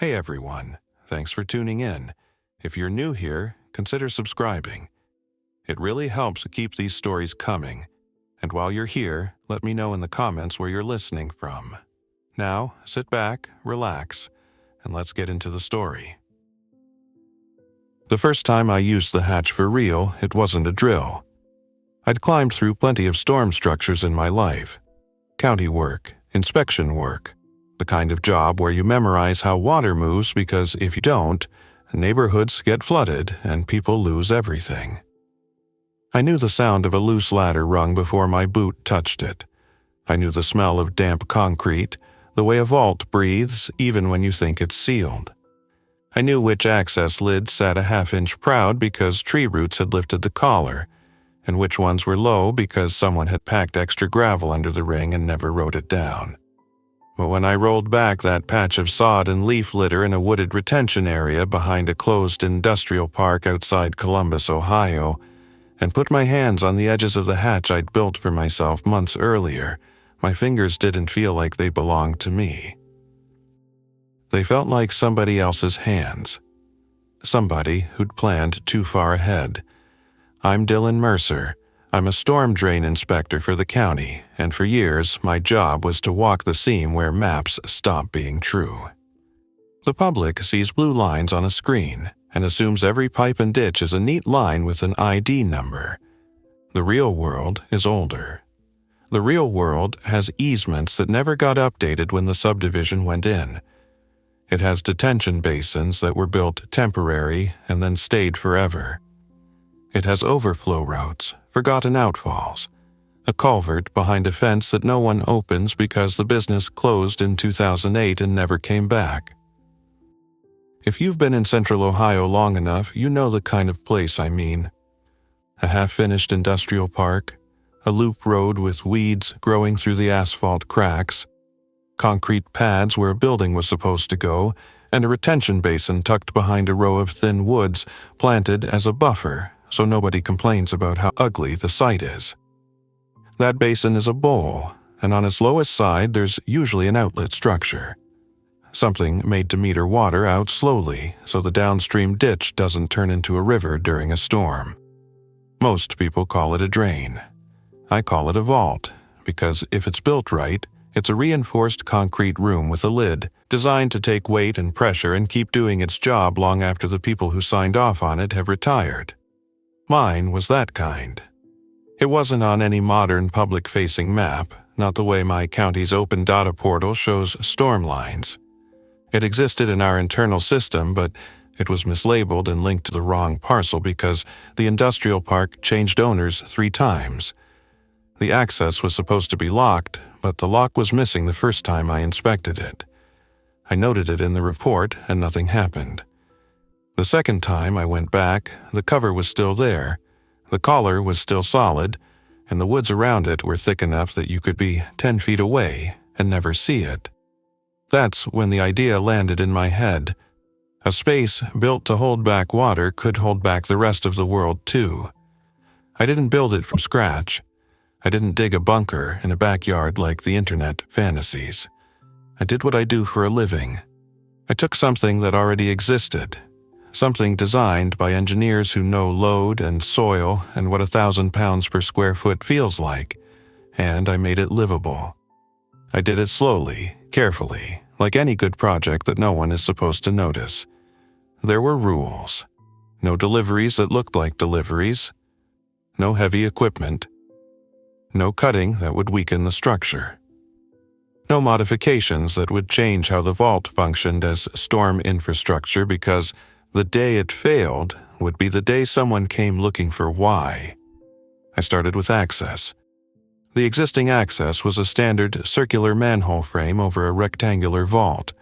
Hey everyone, thanks for tuning in. If you're new here, consider subscribing. It really helps keep these stories coming. And while you're here, let me know in the comments where you're listening from. Now, sit back, relax, and let's get into the story. The first time I used the hatch for real, it wasn't a drill. I'd climbed through plenty of storm structures in my life. County work, inspection work, the kind of job where you memorize how water moves because if you don't, neighborhoods get flooded and people lose everything. I knew the sound of a loose ladder rung before my boot touched it. I knew the smell of damp concrete, the way a vault breathes even when you think it's sealed. I knew which access lid sat a half-inch proud because tree roots had lifted the collar, and which ones were low because someone had packed extra gravel under the ring and never wrote it down. But when I rolled back that patch of sod and leaf litter in a wooded retention area behind a closed industrial park outside Columbus, Ohio, and put my hands on the edges of the hatch I'd built for myself months earlier, my fingers didn't feel like they belonged to me. They felt like somebody else's hands. Somebody who'd planned too far ahead. I'm Dylan Mercer. I'm a storm drain inspector for the county, and for years my job was to walk the seam where maps stop being true. The public sees blue lines on a screen and assumes every pipe and ditch is a neat line with an ID number. The real world is older. The real world has easements that never got updated when the subdivision went in. It has detention basins that were built temporary and then stayed forever. It has overflow routes, forgotten outfalls, a culvert behind a fence that no one opens because the business closed in 2008 and never came back. If you've been in Central Ohio long enough, you know the kind of place I mean. A half-finished industrial park, a loop road with weeds growing through the asphalt cracks, concrete pads where a building was supposed to go, and a retention basin tucked behind a row of thin woods planted as a buffer so nobody complains about how ugly the site is. That basin is a bowl, and on its lowest side there's usually an outlet structure. Something made to meter water out slowly so the downstream ditch doesn't turn into a river during a storm. Most people call it a drain. I call it a vault, because if it's built right, it's a reinforced concrete room with a lid, designed to take weight and pressure and keep doing its job long after the people who signed off on it have retired. Mine was that kind. It wasn't on any modern public-facing map, not the way my county's open data portal shows storm lines. It existed in our internal system, but it was mislabeled and linked to the wrong parcel because the industrial park changed owners 3 times. The access was supposed to be locked, but the lock was missing the first time I inspected it. I noted it in the report, and nothing happened. The second time I went back, the cover was still there, the collar was still solid, and the woods around it were thick enough that you could be 10 feet away and never see it. That's when the idea landed in my head. A space built to hold back water could hold back the rest of the world too. I didn't build it from scratch. I didn't dig a bunker in a backyard like the internet fantasies. I did what I do for a living. I took something that already existed, something designed by engineers who know load and soil and what 1,000 pounds per square foot feels like, and I made it livable. I did it slowly, carefully, like any good project that no one is supposed to notice. There were rules. No deliveries that looked like deliveries. No heavy equipment. No cutting that would weaken the structure. No modifications that would change how the vault functioned as storm infrastructure because the day it failed would be the day someone came looking for why. I started with access. The existing access was a standard circular manhole frame over a rectangular vault,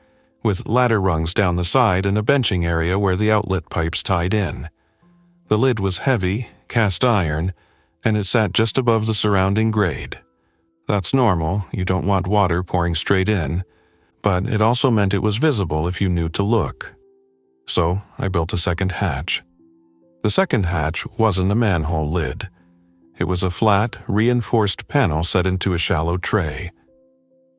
with ladder rungs down the side and a benching area where the outlet pipes tied in. The lid was heavy, cast iron, and it sat just above the surrounding grade. That's normal, you don't want water pouring straight in, but it also meant it was visible if you knew to look. So I built a second hatch. The second hatch wasn't a manhole lid. It was a flat, reinforced panel set into a shallow tray.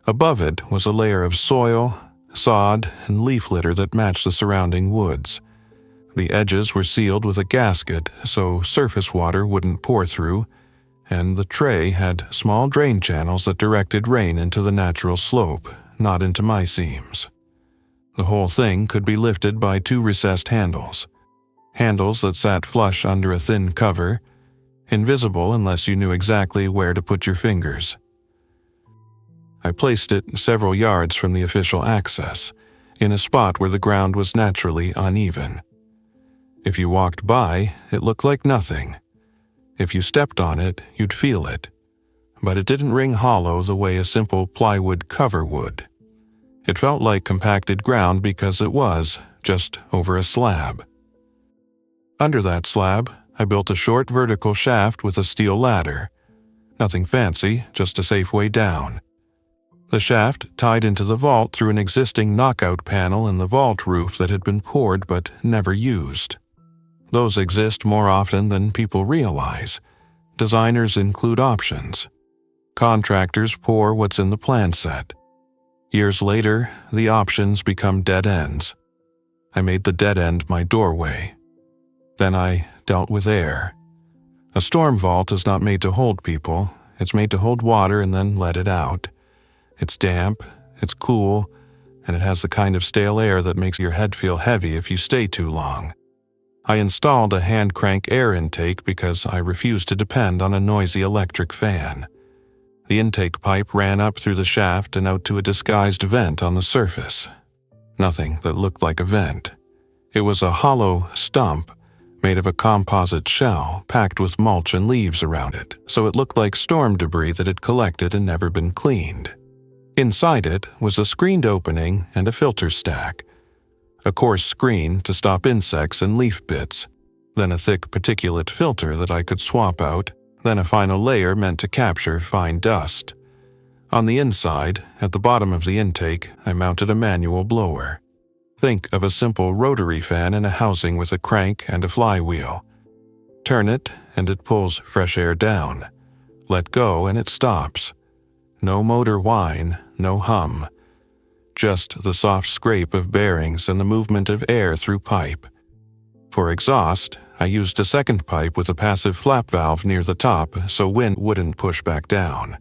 Above it was a layer of soil, sod, and leaf litter that matched the surrounding woods. The edges were sealed with a gasket so surface water wouldn't pour through, and the tray had small drain channels that directed rain into the natural slope, not into my seams. The whole thing could be lifted by 2 recessed handles that sat flush under a thin cover, invisible unless you knew exactly where to put your fingers. I placed it several yards from the official access, in a spot where the ground was naturally uneven. If you walked by, it looked like nothing. If you stepped on it, you'd feel it. But it didn't ring hollow the way a simple plywood cover would. It felt like compacted ground because it was just over a slab. Under that slab, I built a short vertical shaft with a steel ladder. Nothing fancy, just a safe way down. The shaft tied into the vault through an existing knockout panel in the vault roof that had been poured but never used. Those exist more often than people realize. Designers include options. Contractors pour what's in the plan set. Years later, the options become dead ends. I made the dead end my doorway. Then I dealt with air. A storm vault is not made to hold people. It's made to hold water and then let it out. It's damp, it's cool, and it has the kind of stale air that makes your head feel heavy if you stay too long. I installed a hand crank air intake because I refused to depend on a noisy electric fan. The intake pipe ran up through the shaft and out to a disguised vent on the surface. Nothing that looked like a vent. It was a hollow stump made of a composite shell packed with mulch and leaves around it, so it looked like storm debris that had collected and never been cleaned. Inside it was a screened opening and a filter stack. A coarse screen to stop insects and leaf bits, then a thick particulate filter that I could swap out, then a final layer meant to capture fine dust. On the inside, at the bottom of the intake, I mounted a manual blower. Think of a simple rotary fan in a housing with a crank and a flywheel. Turn it, and it pulls fresh air down. Let go, and it stops. No motor whine, no hum. Just the soft scrape of bearings and the movement of air through pipe. For exhaust, I used a second pipe with a passive flap valve near the top so wind wouldn't push back down.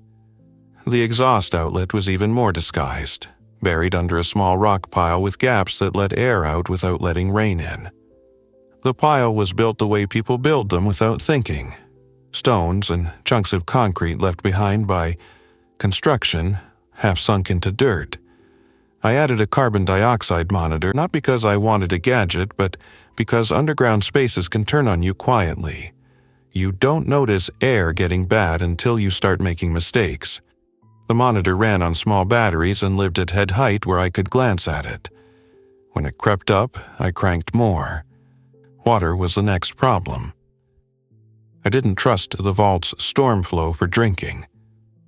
The exhaust outlet was even more disguised, buried under a small rock pile with gaps that let air out without letting rain in. The pile was built the way people build them without thinking. Stones and chunks of concrete left behind by construction, half sunk into dirt. I added a carbon dioxide monitor not because I wanted a gadget, but because underground spaces can turn on you quietly. You don't notice air getting bad until you start making mistakes. The monitor ran on small batteries and lived at head height where I could glance at it. When it crept up, I cranked more. Water was the next problem. I didn't trust the vault's storm flow for drinking.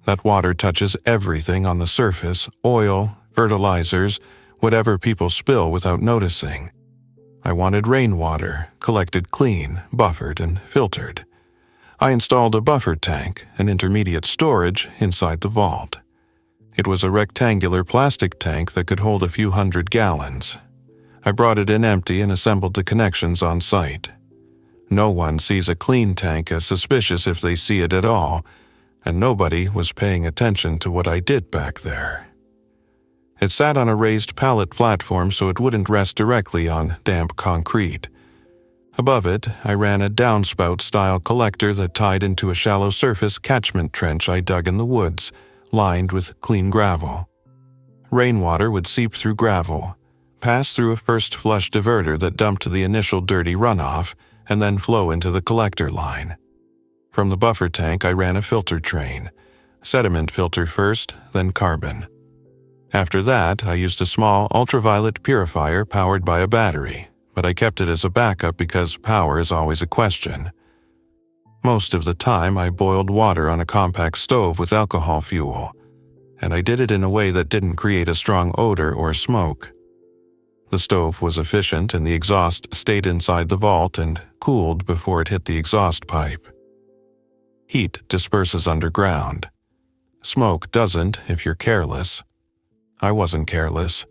That water touches everything on the surface, oil, fertilizers, whatever people spill without noticing. I wanted rainwater, collected clean, buffered, and filtered. I installed a buffer tank, an intermediate storage, inside the vault. It was a rectangular plastic tank that could hold a few hundred gallons. I brought it in empty and assembled the connections on site. No one sees a clean tank as suspicious if they see it at all, and nobody was paying attention to what I did back there. It sat on a raised pallet platform so it wouldn't rest directly on damp concrete. Above it, I ran a downspout-style collector that tied into a shallow surface catchment trench I dug in the woods, lined with clean gravel. Rainwater would seep through gravel, pass through a first flush diverter that dumped the initial dirty runoff, and then flow into the collector line. From the buffer tank, I ran a filter train, sediment filter first, then carbon. After that, I used a small ultraviolet purifier powered by a battery, but I kept it as a backup because power is always a question. Most of the time, I boiled water on a compact stove with alcohol fuel, and I did it in a way that didn't create a strong odor or smoke. The stove was efficient and the exhaust stayed inside the vault and cooled before it hit the exhaust pipe. Heat disperses underground. Smoke doesn't if you're careless. I wasn't careless.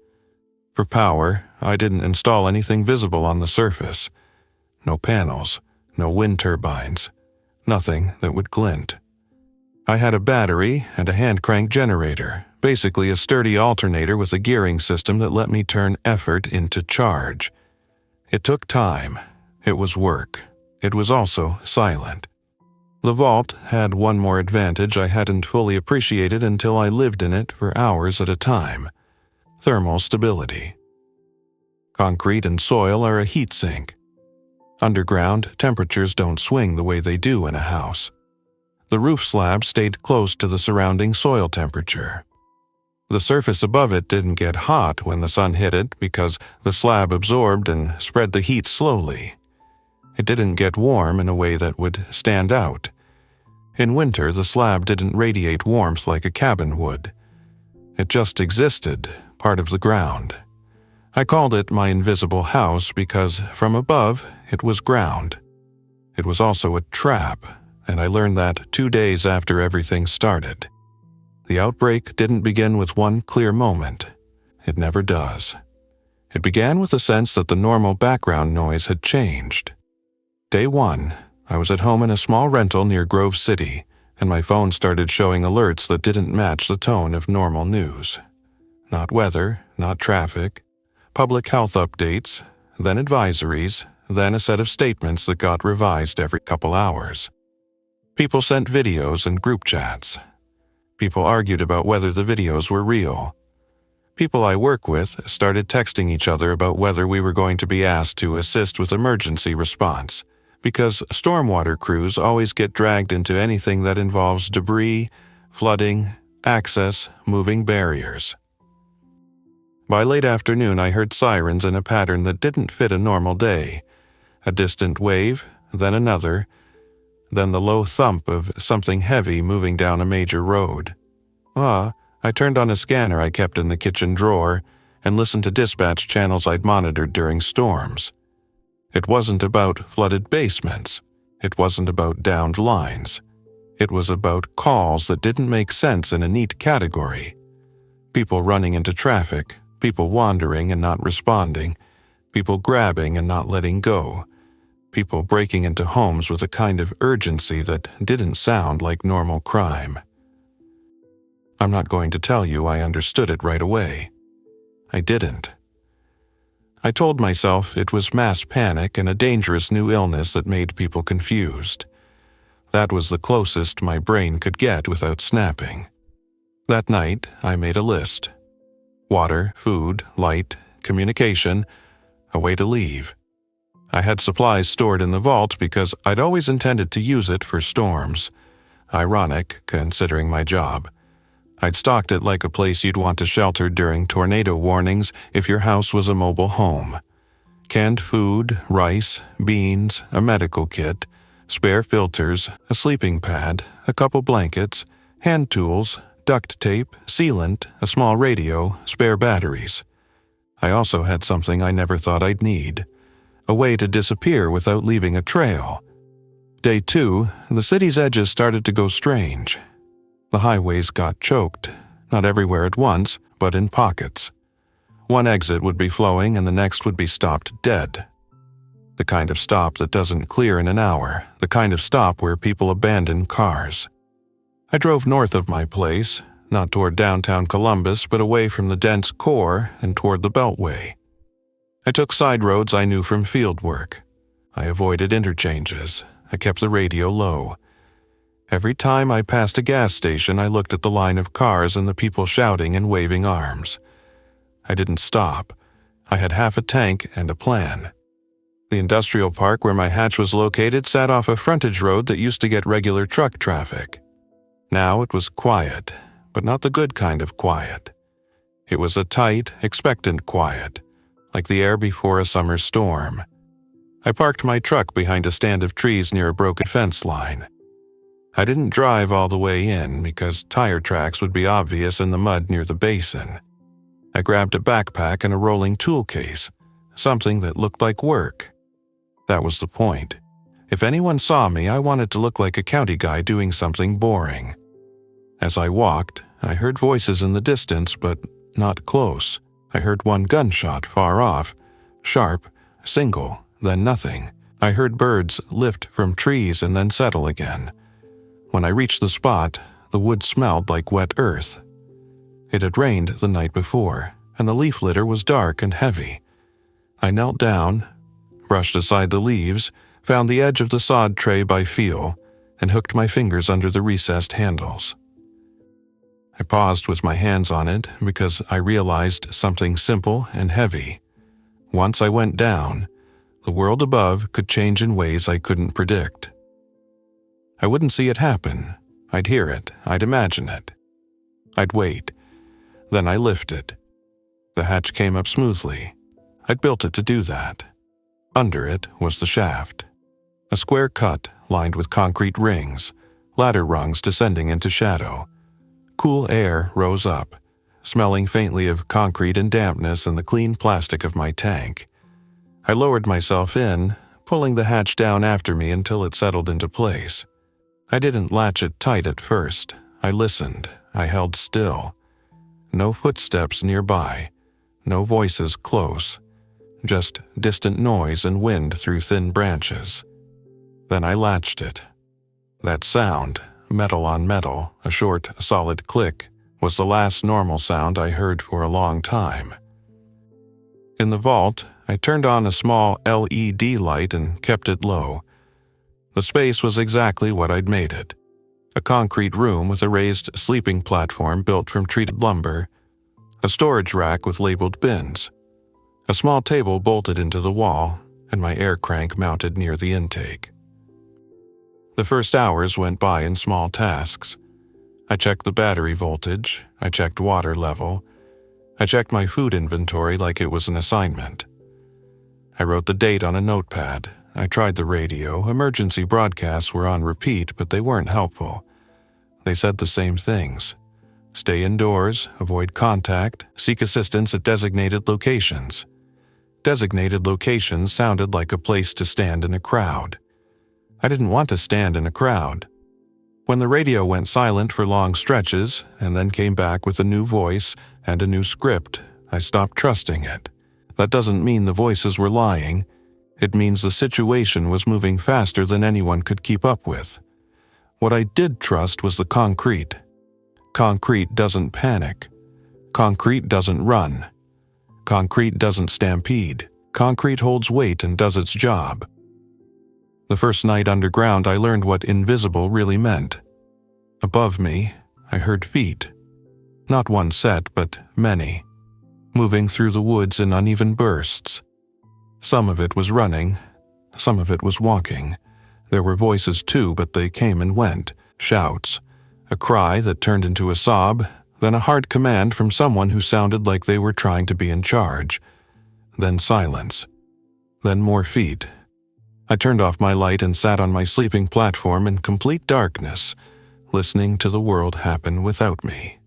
For power, I didn't install anything visible on the surface. No panels, no wind turbines, nothing that would glint. I had a battery and a hand-crank generator, basically a sturdy alternator with a gearing system that let me turn effort into charge. It took time. It was work. It was also silent. The vault had one more advantage I hadn't fully appreciated until I lived in it for hours at a time: thermal stability. Concrete and soil are a heat sink. Underground, temperatures don't swing the way they do in a house. The roof slab stayed close to the surrounding soil temperature. The surface above it didn't get hot when the sun hit it because the slab absorbed and spread the heat slowly. It didn't get warm in a way that would stand out. In winter, the slab didn't radiate warmth like a cabin would. It just existed, part of the ground. I called it my invisible house because, from above, it was ground. It was also a trap, and I learned that 2 days after everything started. The outbreak didn't begin with one clear moment. It never does. It began with a sense that the normal background noise had changed. Day 1, I was at home in a small rental near Grove City, and my phone started showing alerts that didn't match the tone of normal news. Not weather, not traffic, public health updates, then advisories, then a set of statements that got revised every couple hours. People sent videos and group chats. People argued about whether the videos were real. People I work with started texting each other about whether we were going to be asked to assist with emergency response, because stormwater crews always get dragged into anything that involves debris, flooding, access, moving barriers. By late afternoon, I heard sirens in a pattern that didn't fit a normal day. A distant wave, then another, then the low thump of something heavy moving down a major road. I turned on a scanner I kept in the kitchen drawer and listened to dispatch channels I'd monitored during storms. It wasn't about flooded basements. It wasn't about downed lines. It was about calls that didn't make sense in a neat category. People running into traffic, people wandering and not responding, people grabbing and not letting go, people breaking into homes with a kind of urgency that didn't sound like normal crime. I'm not going to tell you I understood it right away. I didn't. I told myself it was mass panic and a dangerous new illness that made people confused. That was the closest my brain could get without snapping. That night, I made a list. Water, food, light, communication, a way to leave. I had supplies stored in the vault because I'd always intended to use it for storms. Ironic, considering my job. I'd stocked it like a place you'd want to shelter during tornado warnings if your house was a mobile home. Canned food, rice, beans, a medical kit, spare filters, a sleeping pad, a couple blankets, hand tools, duct tape, sealant, a small radio, spare batteries. I also had something I never thought I'd need. A way to disappear without leaving a trail. Day 2, the city's edges started to go strange. The highways got choked, not everywhere at once, but in pockets. One exit would be flowing and the next would be stopped dead. The kind of stop that doesn't clear in an hour, the kind of stop where people abandon cars. I drove north of my place, not toward downtown Columbus, but away from the dense core and toward the Beltway. I took side roads I knew from field work. I avoided interchanges. I kept the radio low. Every time I passed a gas station, I looked at the line of cars and the people shouting and waving arms. I didn't stop. I had half a tank and a plan. The industrial park where my hatch was located sat off a frontage road that used to get regular truck traffic. Now it was quiet, but not the good kind of quiet. It was a tight, expectant quiet, like the air before a summer storm. I parked my truck behind a stand of trees near a broken fence line. I didn't drive all the way in because tire tracks would be obvious in the mud near the basin. I grabbed a backpack and a rolling tool case, something that looked like work. That was the point. If anyone saw me, I wanted to look like a county guy doing something boring. As I walked, I heard voices in the distance, but not close, I heard one gunshot far off, sharp, single, then nothing. I heard birds lift from trees and then settle again. When I reached the spot, the wood smelled like wet earth. It had rained the night before, and the leaf litter was dark and heavy. I knelt down, brushed aside the leaves, found the edge of the sod tray by feel, and hooked my fingers under the recessed handles. I paused with my hands on it because I realized something simple and heavy. Once I went down, the world above could change in ways I couldn't predict. I wouldn't see it happen. I'd hear it. I'd imagine it. I'd wait. Then I lifted. The hatch came up smoothly. I'd built it to do that. Under it was the shaft. A square cut lined with concrete rings, ladder rungs descending into shadow. Cool air rose up, smelling faintly of concrete and dampness and the clean plastic of my tank. I lowered myself in, pulling the hatch down after me until it settled into place. I didn't latch it tight at first. I listened. I held still. No footsteps nearby. No voices close. Just distant noise and wind through thin branches. Then I latched it. That sound, metal on metal, a short, solid click, was the last normal sound I heard for a long time. In the vault, I turned on a small LED light and kept it low. The space was exactly what I'd made it. A concrete room with a raised sleeping platform built from treated lumber, a storage rack with labeled bins, a small table bolted into the wall, and my air crank mounted near the intake. The first hours went by in small tasks. I checked the battery voltage, I checked water level, I checked my food inventory like it was an assignment. I wrote the date on a notepad. I tried the radio. Emergency broadcasts were on repeat, but they weren't helpful. They said the same things. Stay indoors, avoid contact, seek assistance at designated locations. Designated locations sounded like a place to stand in a crowd. I didn't want to stand in a crowd. When the radio went silent for long stretches and then came back with a new voice and a new script, I stopped trusting it. That doesn't mean the voices were lying. It means the situation was moving faster than anyone could keep up with. What I did trust was the concrete. Concrete doesn't panic. Concrete doesn't run. Concrete doesn't stampede. Concrete holds weight and does its job. The first night underground, I learned what invisible really meant. Above me, I heard feet. Not one set, but many. Moving through the woods in uneven bursts. Some of it was running. Some of it was walking. There were voices too, but they came and went. Shouts. A cry that turned into a sob, then a hard command from someone who sounded like they were trying to be in charge. Then silence. Then more feet. I turned off my light and sat on my sleeping platform in complete darkness, listening to the world happen without me.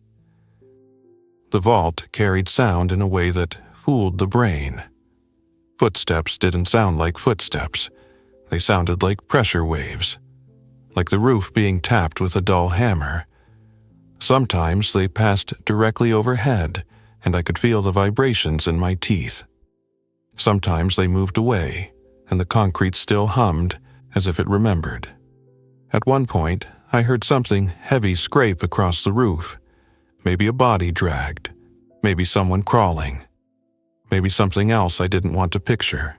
The vault carried sound in a way that fooled the brain. Footsteps didn't sound like footsteps. They sounded like pressure waves, like the roof being tapped with a dull hammer. Sometimes they passed directly overhead, and I could feel the vibrations in my teeth. Sometimes they moved away, and the concrete still hummed as if it remembered. At one point, I heard something heavy scrape across the roof. Maybe a body dragged. Maybe someone crawling. Maybe something else I didn't want to picture.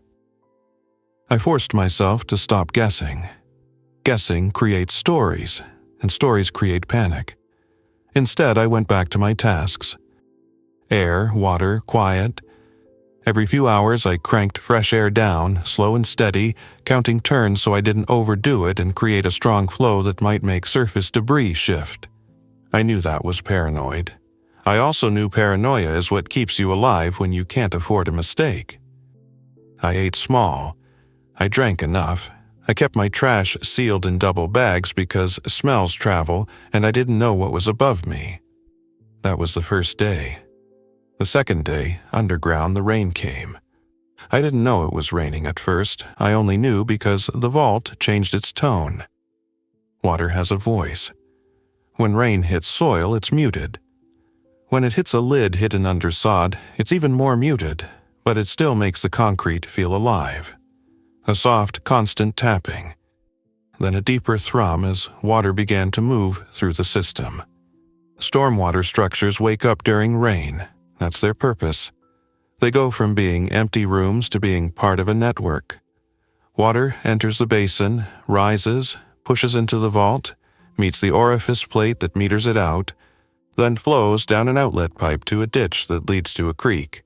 I forced myself to stop guessing. Guessing creates stories, and stories create panic. Instead, I went back to my tasks. Air, water, quiet. Every few hours, I cranked fresh air down, slow and steady, counting turns so I didn't overdo it and create a strong flow that might make surface debris shift. I knew that was paranoid. I also knew paranoia is what keeps you alive when you can't afford a mistake. I ate small. I drank enough. I kept my trash sealed in double bags because smells travel and I didn't know what was above me. That was the first day. The second day, underground, the rain came. I didn't know it was raining at first. I only knew because the vault changed its tone. Water has a voice. When rain hits soil, it's muted. When it hits a lid hidden under sod, it's even more muted, but it still makes the concrete feel alive. A soft, constant tapping. Then a deeper thrum as water began to move through the system. Stormwater structures wake up during rain. That's their purpose. They go from being empty rooms to being part of a network. Water enters the basin, rises, pushes into the vault, meets the orifice plate that meters it out, then flows down an outlet pipe to a ditch that leads to a creek.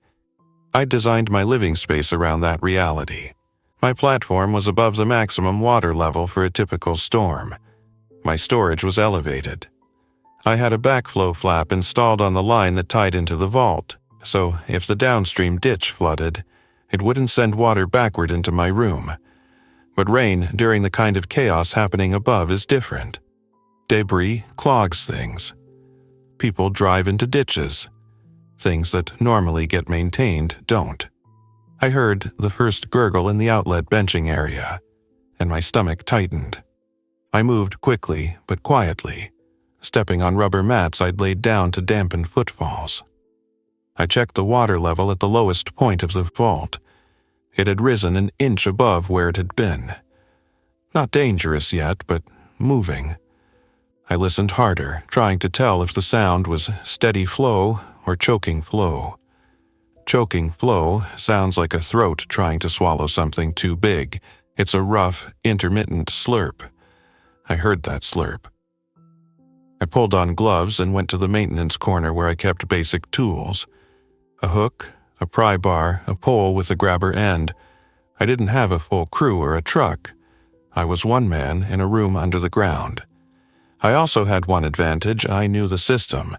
I designed my living space around that reality. My platform was above the maximum water level for a typical storm. My storage was elevated. I had a backflow flap installed on the line that tied into the vault, so if the downstream ditch flooded, it wouldn't send water backward into my room. But rain during the kind of chaos happening above is different. Debris clogs things. People drive into ditches. Things that normally get maintained don't. I heard the first gurgle in the outlet benching area, and my stomach tightened. I moved quickly but quietly, stepping on rubber mats I'd laid down to dampen footfalls. I checked the water level at the lowest point of the vault. It had risen an inch above where it had been. Not dangerous yet, but moving. I listened harder, trying to tell if the sound was steady flow or choking flow. Choking flow sounds like a throat trying to swallow something too big. It's a rough, intermittent slurp. I heard that slurp. I pulled on gloves and went to the maintenance corner where I kept basic tools. A hook, a pry bar, a pole with a grabber end. I didn't have a full crew or a truck. I was one man in a room under the ground. I also had one advantage: I knew the system.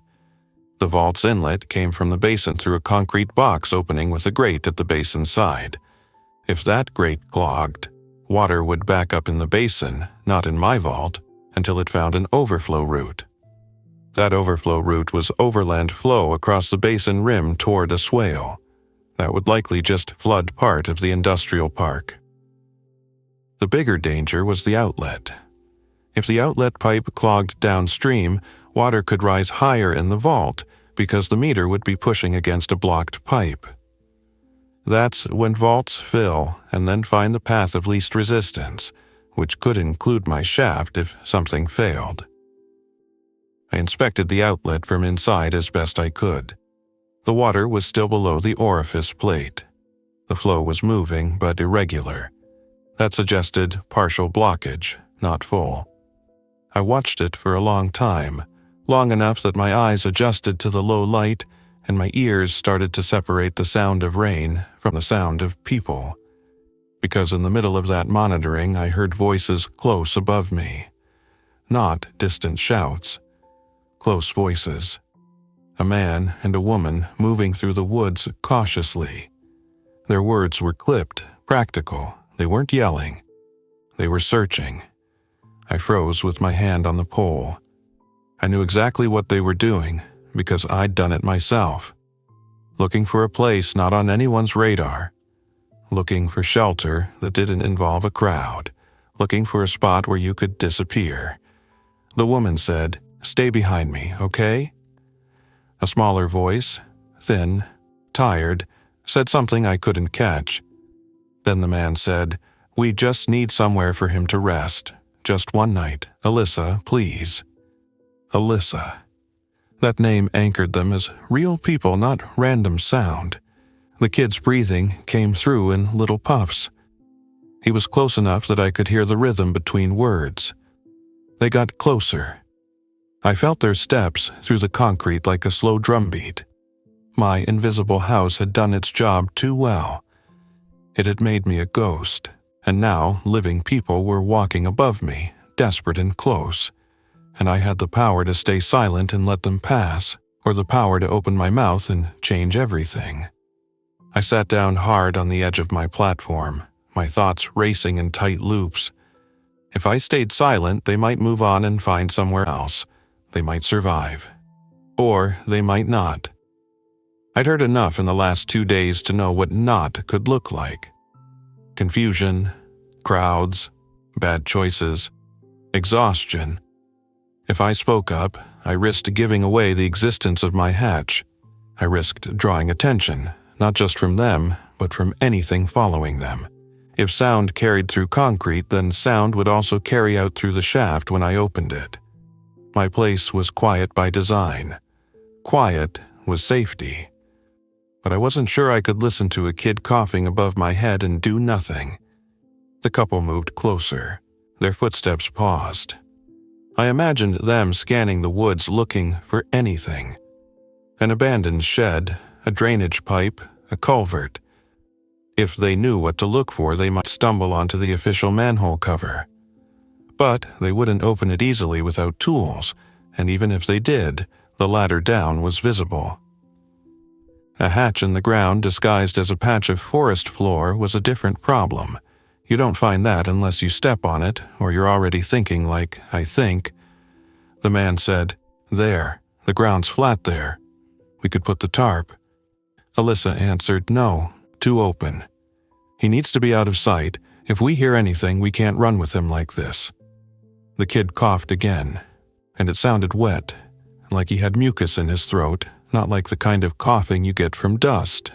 The vault's inlet came from the basin through a concrete box opening with a grate at the basin side. If that grate clogged, water would back up in the basin, not in my vault, until it found an overflow route. That overflow route was overland flow across the basin rim toward a swale. That would likely just flood part of the industrial park. The bigger danger was the outlet. If the outlet pipe clogged downstream, water could rise higher in the vault because the meter would be pushing against a blocked pipe. That's when vaults fill and then find the path of least resistance, which could include my shaft if something failed. I inspected the outlet from inside as best I could. The water was still below the orifice plate. The flow was moving but irregular. That suggested partial blockage, not full. I watched it for a long time, long enough that my eyes adjusted to the low light and my ears started to separate the sound of rain from the sound of people. Because in the middle of that monitoring, I heard voices close above me. Not distant shouts. Close voices. A man and a woman moving through the woods cautiously. Their words were clipped, practical. They weren't yelling. They were searching. I froze with my hand on the pole. I knew exactly what they were doing because I'd done it myself. Looking for a place not on anyone's radar. Looking for shelter that didn't involve a crowd. Looking for a spot where you could disappear. The woman said, "Stay behind me, okay?" A smaller voice, thin, tired, said something I couldn't catch. Then the man said, "We just need somewhere for him to rest. Just one night. Alyssa, please." Alyssa. That name anchored them as real people, not random sound. The kid's breathing came through in little puffs. He was close enough that I could hear the rhythm between words. They got closer. I felt their steps through the concrete like a slow drumbeat. My invisible house had done its job too well. It had made me a ghost, and now living people were walking above me, desperate and close. And I had the power to stay silent and let them pass, or the power to open my mouth and change everything. I sat down hard on the edge of my platform, my thoughts racing in tight loops. If I stayed silent, they might move on and find somewhere else. They might survive. Or they might not. I'd heard enough in the last 2 days to know what not could look like. Confusion, crowds, bad choices, exhaustion. If I spoke up, I risked giving away the existence of my hatch. I risked drawing attention, not just from them, but from anything following them. If sound carried through concrete, then sound would also carry out through the shaft when I opened it. My place was quiet by design. Quiet was safety. But I wasn't sure I could listen to a kid coughing above my head and do nothing. The couple moved closer. Their footsteps paused. I imagined them scanning the woods looking for anything. An abandoned shed, a drainage pipe, a culvert. If they knew what to look for, they might stumble onto the official manhole cover. But they wouldn't open it easily without tools, and even if they did, the ladder down was visible. A hatch in the ground disguised as a patch of forest floor was a different problem. You don't find that unless you step on it, or you're already thinking like, I think. The man said, "There, the ground's flat there. We could put the tarp." Alyssa answered, "No, too open. He needs to be out of sight. If we hear anything, we can't run with him like this." The kid coughed again, and it sounded wet, like he had mucus in his throat, not like the kind of coughing you get from dust.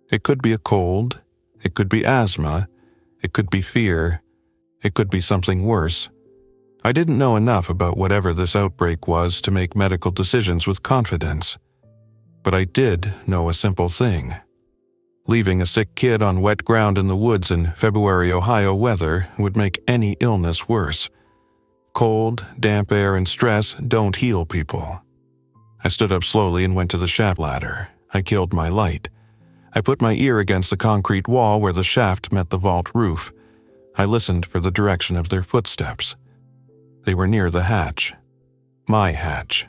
It could be a cold, it could be asthma, it could be fear, it could be something worse. I didn't know enough about whatever this outbreak was to make medical decisions with confidence. But I did know a simple thing. Leaving a sick kid on wet ground in the woods in February Ohio weather would make any illness worse. Cold, damp air, and stress don't heal people. I stood up slowly and went to the shaft ladder. I killed my light. I put my ear against the concrete wall where the shaft met the vault roof. I listened for the direction of their footsteps. They were near the hatch. My hatch.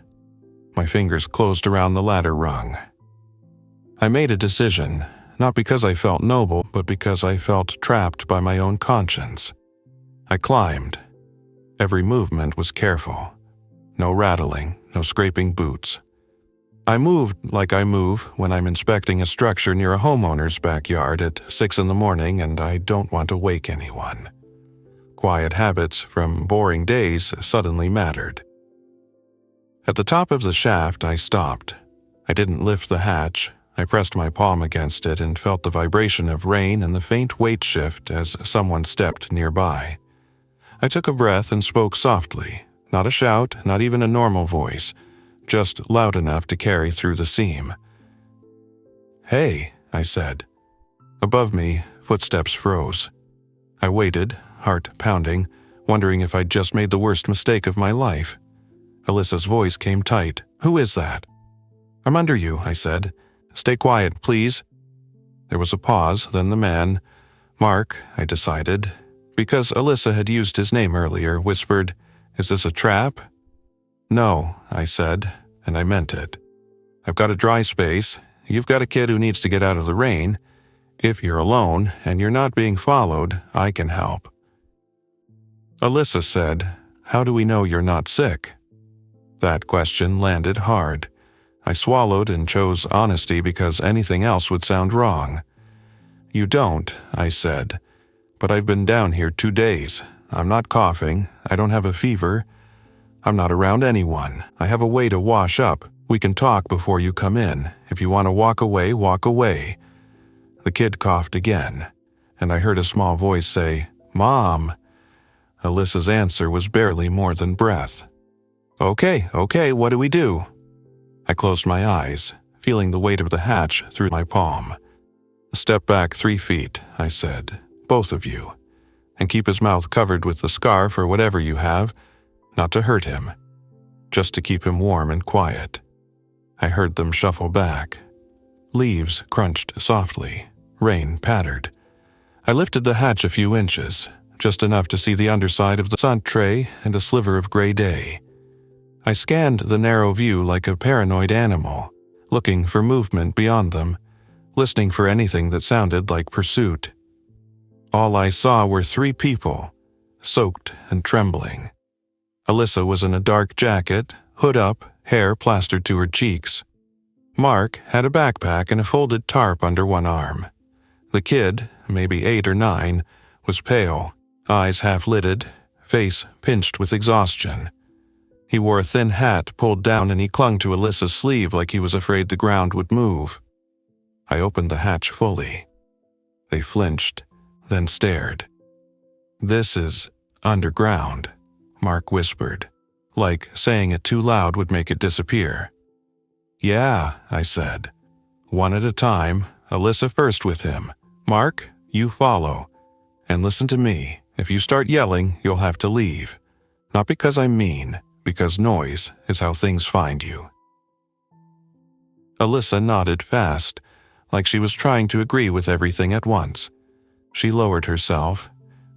My fingers closed around the ladder rung. I made a decision, not because I felt noble, but because I felt trapped by my own conscience. I climbed. Every movement was careful. No rattling, no scraping boots. I moved like I move when I'm inspecting a structure near a homeowner's backyard at 6 a.m. and I don't want to wake anyone. Quiet habits from boring days suddenly mattered. At the top of the shaft, I stopped. I didn't lift the hatch. I pressed my palm against it and felt the vibration of rain and the faint weight shift as someone stepped nearby. I took a breath and spoke softly, not a shout, not even a normal voice, just loud enough to carry through the seam. "Hey," I said. Above me, footsteps froze. I waited, heart pounding, wondering if I'd just made the worst mistake of my life. Alyssa's voice came tight. "Who is that?" "I'm under you," I said. "Stay quiet, please." There was a pause, then the man, Mark, I decided, because Alyssa had used his name earlier, whispered, "Is this a trap?" "No," I said, and I meant it. "I've got a dry space. You've got a kid who needs to get out of the rain. If you're alone and you're not being followed, I can help." Alyssa said, "How do we know you're not sick?" That question landed hard. I swallowed and chose honesty because anything else would sound wrong. "You don't," I said. "But I've been down here 2 days. I'm not coughing. I don't have a fever. I'm not around anyone. I have a way to wash up. We can talk before you come in. If you want to walk away, walk away." The kid coughed again, and I heard a small voice say, "Mom." Alyssa's answer was barely more than breath. Okay, what do we do?" I closed my eyes, feeling the weight of the hatch through my palm. "Step back 3 feet, I said, both of you, and keep his mouth covered with the scarf or whatever you have, not to hurt him, just to keep him warm and quiet." I heard them shuffle back. Leaves crunched softly, rain pattered. I lifted the hatch a few inches, just enough to see the underside of the sun tray and a sliver of gray day. I scanned the narrow view like a paranoid animal, looking for movement beyond them, listening for anything that sounded like pursuit. All I saw were 3 people, soaked and trembling. Alyssa was in a dark jacket, hood up, hair plastered to her cheeks. Mark had a backpack and a folded tarp under one arm. The kid, maybe 8 or 9, was pale, eyes half-lidded, face pinched with exhaustion. He wore a thin hat pulled down and he clung to Alyssa's sleeve like he was afraid the ground would move. I opened the hatch fully. They flinched, then stared. "This is underground," Mark whispered, like saying it too loud would make it disappear. "Yeah," I said. "One at a time, Alyssa first with him. Mark, you follow. And listen to me, if you start yelling, you'll have to leave. Not because I'm mean, because noise is how things find you." Alyssa nodded fast, like she was trying to agree with everything at once. She lowered herself,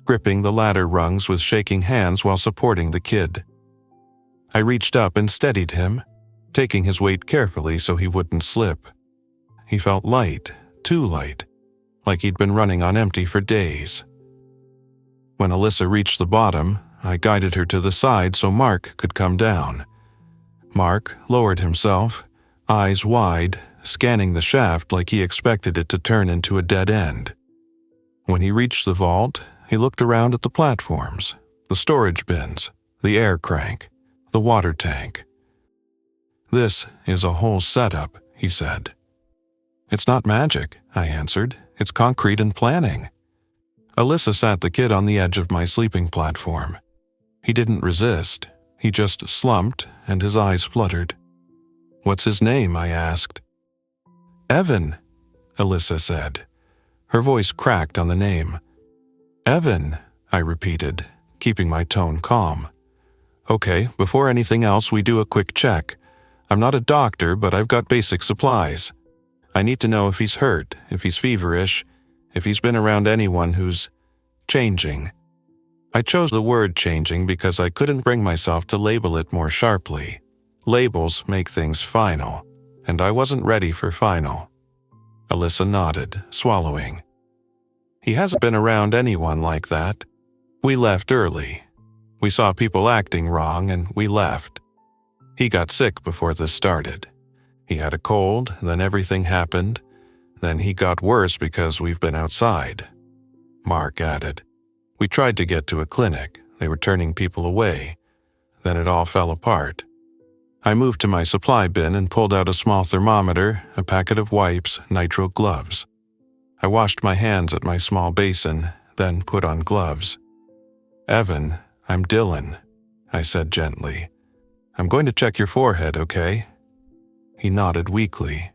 gripping the ladder rungs with shaking hands while supporting the kid. I reached up and steadied him, taking his weight carefully so he wouldn't slip. He felt light, too light, like he'd been running on empty for days. When Alyssa reached the bottom, I guided her to the side so Mark could come down. Mark lowered himself, eyes wide, scanning the shaft like he expected it to turn into a dead end. When he reached the vault, he looked around at the platforms, the storage bins, the air crank, the water tank. "This is a whole setup," he said. "It's not magic," I answered. "It's concrete and planning." Alyssa sat the kid on the edge of my sleeping platform. He didn't resist. He just slumped, and his eyes fluttered. "What's his name?" I asked. "Evan," Alyssa said. Her voice cracked on the name. "Evan," I repeated, keeping my tone calm. "Okay, before anything else, we do a quick check. I'm not a doctor, but I've got basic supplies. I need to know if he's hurt, if he's feverish, if he's been around anyone who's changing." I chose the word changing because I couldn't bring myself to label it more sharply. Labels make things final, and I wasn't ready for final. Alyssa nodded, swallowing. "He hasn't been around anyone like that. We left early. We saw people acting wrong and we left. He got sick before this started. He had a cold, then everything happened. Then he got worse because we've been outside." Mark added. "We tried to get to a clinic. They were turning people away. Then it all fell apart." I moved to my supply bin and pulled out a small thermometer, a packet of wipes, nitrile gloves. I washed my hands at my small basin, then put on gloves. "Evan, I'm Dylan," I said gently. "I'm going to check your forehead, okay?" He nodded weakly.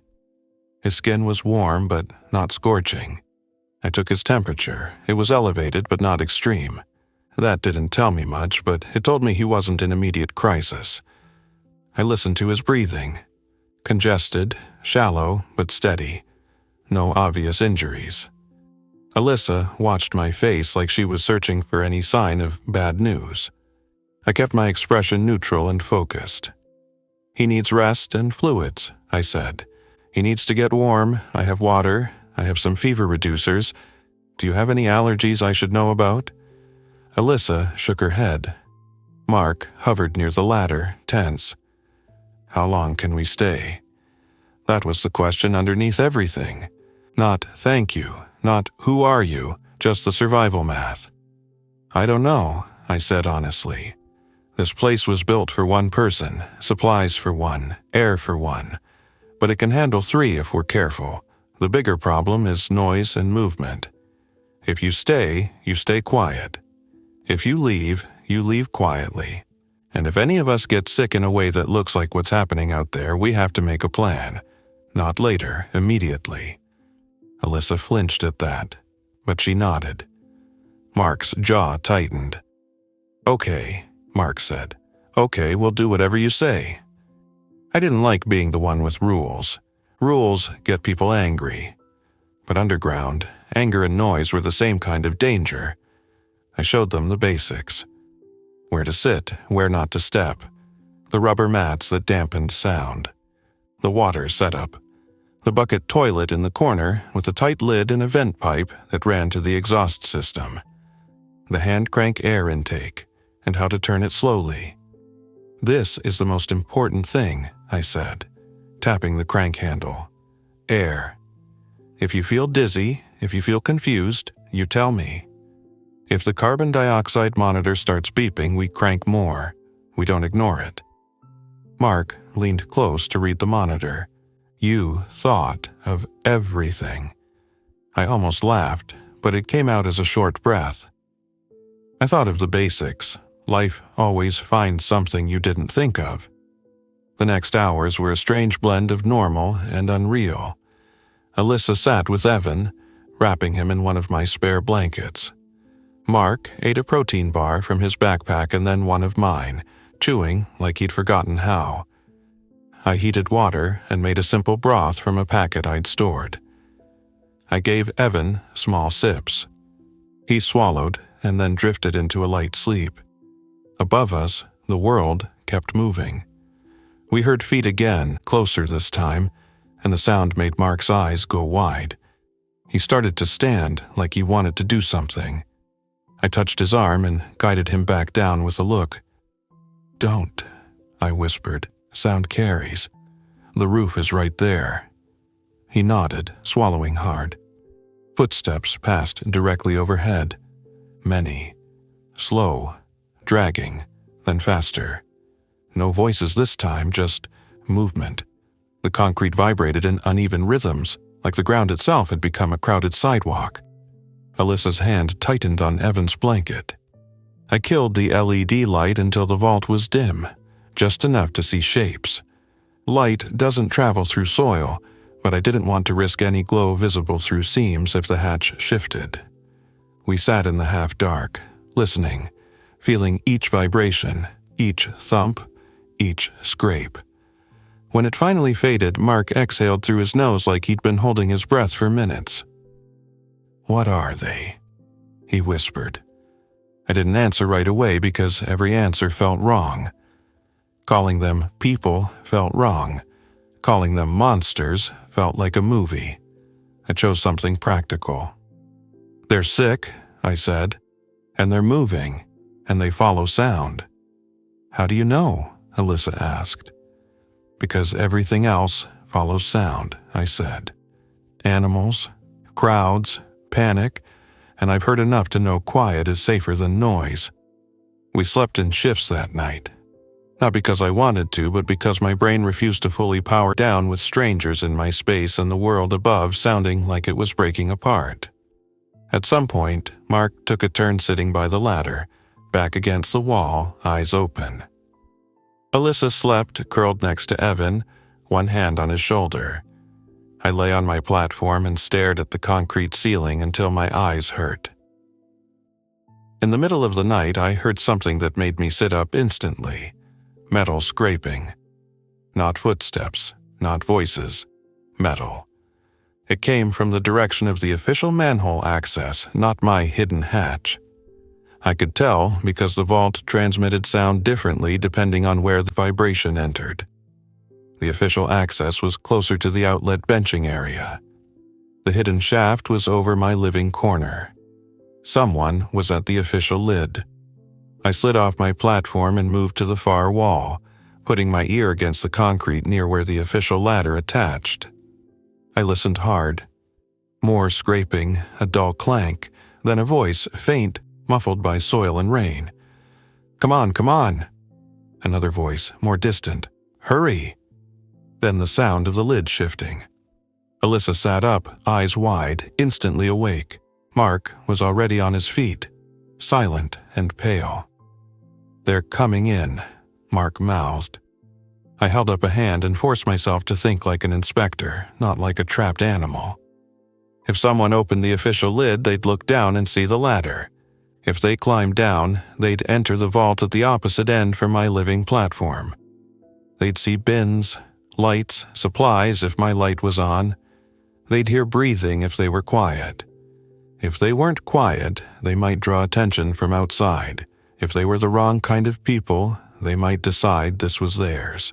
His skin was warm but not scorching. I took his temperature. It was elevated but not extreme. That didn't tell me much, but it told me he wasn't in immediate crisis. I listened to his breathing. Congested, shallow, but steady. No obvious injuries. Alyssa watched my face like she was searching for any sign of bad news. I kept my expression neutral and focused. "He needs rest and fluids," I said. "He needs to get warm. I have water. I have some fever reducers. Do you have any allergies I should know about?" Alyssa shook her head. Mark hovered near the ladder, tense. "How long can we stay?" That was the question underneath everything. Not "thank you," not "who are you," just the survival math. "I don't know," I said honestly. "This place was built for one person, supplies for one, air for one. But it can handle 3 if we're careful. The bigger problem is noise and movement. If you stay quiet. If you leave quietly. And if any of us get sick in a way that looks like what's happening out there, we have to make a plan. Not later, immediately." Alyssa flinched at that, but she nodded. Mark's jaw tightened. "Okay," Mark said. "Okay, we'll do whatever you say." I didn't like being the one with rules. Rules get people angry. But underground, anger and noise were the same kind of danger. I showed them the basics. Where to sit, where not to step. The rubber mats that dampened sound. The water setup. The bucket toilet in the corner with a tight lid and a vent pipe that ran to the exhaust system. The hand crank air intake, and how to turn it slowly. "This is the most important thing," I said, tapping the crank handle. "Air. If you feel dizzy, if you feel confused, you tell me. If the carbon dioxide monitor starts beeping, we crank more. We don't ignore it. Mark leaned close to read the monitor. You thought of everything. I almost laughed, but it came out as a short breath. I thought of the basics. Life always finds something you didn't think of. The next hours were a strange blend of normal and unreal. Alyssa sat with Evan, wrapping him in one of my spare blankets. Mark ate a protein bar from his backpack and then one of mine, chewing like he'd forgotten how. I heated water and made a simple broth from a packet I'd stored. I gave Evan small sips. He swallowed and then drifted into a light sleep. Above us, the world kept moving. We heard feet again, closer this time, and the sound made Mark's eyes go wide. He started to stand like he wanted to do something. I touched his arm and guided him back down with a look. "Don't," I whispered. "Sound carries. The roof is right there." He nodded, swallowing hard. Footsteps passed directly overhead. Many. Slow, dragging, then faster. No voices this time, just movement. The concrete vibrated in uneven rhythms, like the ground itself had become a crowded sidewalk. Alyssa's hand tightened on Evan's blanket. I killed the LED light until the vault was dim, just enough to see shapes. Light doesn't travel through soil, but I didn't want to risk any glow visible through seams if the hatch shifted. We sat in the half-dark, listening, feeling each vibration, each thump, each scrape. When it finally faded, Mark exhaled through his nose like he'd been holding his breath for minutes. "What are they?" he whispered. I didn't answer right away because every answer felt wrong. Calling them people felt wrong. Calling them monsters felt like a movie. I chose something practical. "They're sick," I said, "and they're moving, and they follow sound." "How do you know?" Alyssa asked. "Because everything else follows sound," I said. "Animals, crowds, panic, and I've heard enough to know quiet is safer than noise." We slept in shifts that night. Not because I wanted to, but because my brain refused to fully power down with strangers in my space and the world above sounding like it was breaking apart. At some point, Mark took a turn sitting by the ladder, back against the wall, eyes open. Alyssa slept curled next to Evan, one hand on his shoulder. I lay on my platform and stared at the concrete ceiling until my eyes hurt. In the middle of the night, I heard something that made me sit up instantly. Metal scraping. Not footsteps, not voices. Metal. It came from the direction of the official manhole access, not my hidden hatch. I could tell because the vault transmitted sound differently depending on where the vibration entered. The official access was closer to the outlet benching area. The hidden shaft was over my living corner. Someone was at the official lid. I slid off my platform and moved to the far wall, putting my ear against the concrete near where the official ladder attached. I listened hard. More scraping, a dull clank, then a voice, faint, muffled by soil and rain. "Come on, come on!" Another voice, more distant. "Hurry!" Then the sound of the lid shifting. Alyssa sat up, eyes wide, instantly awake. Mark was already on his feet, silent and pale. "They're coming in," Mark mouthed. I held up a hand and forced myself to think like an inspector, not like a trapped animal. If someone opened the official lid, they'd look down and see the ladder. If they climbed down, they'd enter the vault at the opposite end from my living platform. They'd see bins, lights, supplies if my light was on. They'd hear breathing if they were quiet. If they weren't quiet, they might draw attention from outside. If they were the wrong kind of people, they might decide this was theirs.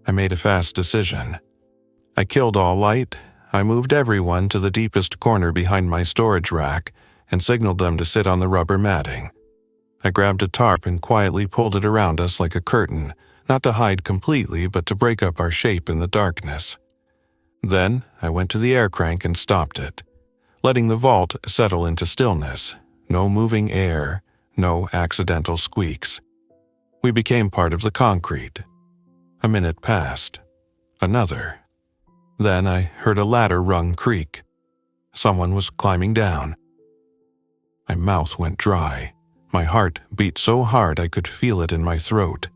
I made a fast decision. I killed all light. I moved everyone to the deepest corner behind my storage rack and signaled them to sit on the rubber matting. I grabbed a tarp and quietly pulled it around us like a curtain, not to hide completely, but to break up our shape in the darkness. Then I went to the air crank and stopped it, letting the vault settle into stillness. No moving air, no accidental squeaks. We became part of the concrete. A minute passed. Another. Then I heard a ladder rung creak. Someone was climbing down. My mouth went dry. My heart beat so hard I could feel it in my throat.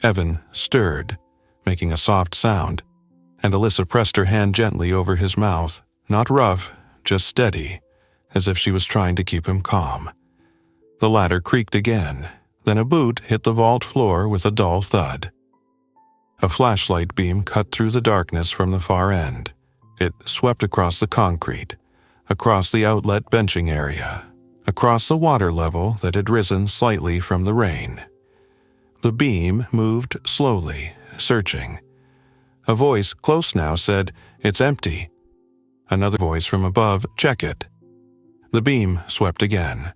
Evan stirred, making a soft sound, and Alyssa pressed her hand gently over his mouth, not rough, just steady, as if she was trying to keep him calm. The ladder creaked again, then a boot hit the vault floor with a dull thud. A flashlight beam cut through the darkness from the far end. It swept across the concrete, across the outlet benching area, across the water level that had risen slightly from the rain. The beam moved slowly, searching. A voice close now said, "It's empty." Another voice from above, "Check it." The beam swept again,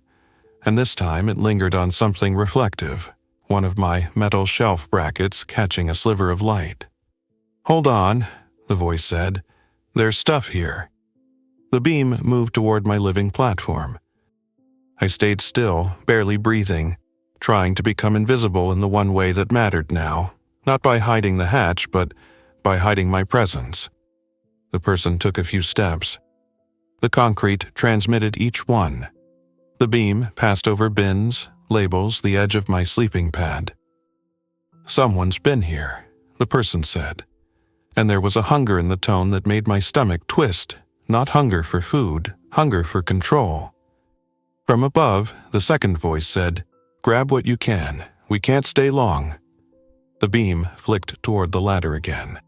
and this time it lingered on something reflective, one of my metal shelf brackets catching a sliver of light. "Hold on," the voice said. "There's stuff here." The beam moved toward my living platform. I stayed still, barely breathing, trying to become invisible in the one way that mattered now, not by hiding the hatch, but by hiding my presence. The person took a few steps. The concrete transmitted each one. The beam passed over bins, labels, the edge of my sleeping pad. "Someone's been here," the person said, and there was a hunger in the tone that made my stomach twist, not hunger for food, hunger for control. From above, the second voice said, "Grab what you can. We can't stay long." The beam flicked toward the ladder again.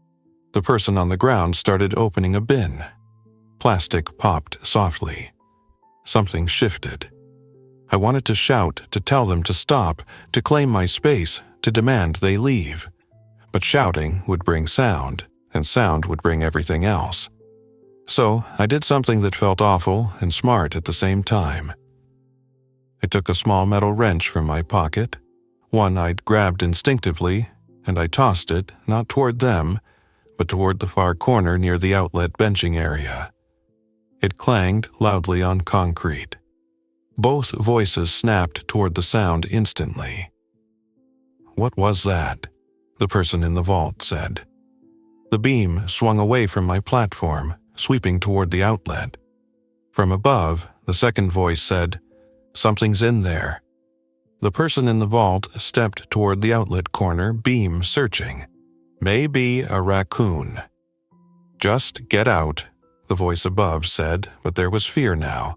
The person on the ground started opening a bin. Plastic popped softly. Something shifted. I wanted to shout, to tell them to stop, to claim my space, to demand they leave. But shouting would bring sound, and sound would bring everything else. So I did something that felt awful and smart at the same time. I took a small metal wrench from my pocket, one I'd grabbed instinctively, and I tossed it, not toward them, but toward the far corner near the outlet benching area. It clanged loudly on concrete. Both voices snapped toward the sound instantly. "What was that?" the person in the vault said. The beam swung away from my platform, sweeping toward the outlet. From above, the second voice said, "Something's in there." The person in the vault stepped toward the outlet corner, beam searching. "Maybe a raccoon." "Just get out," the voice above said, but there was fear now.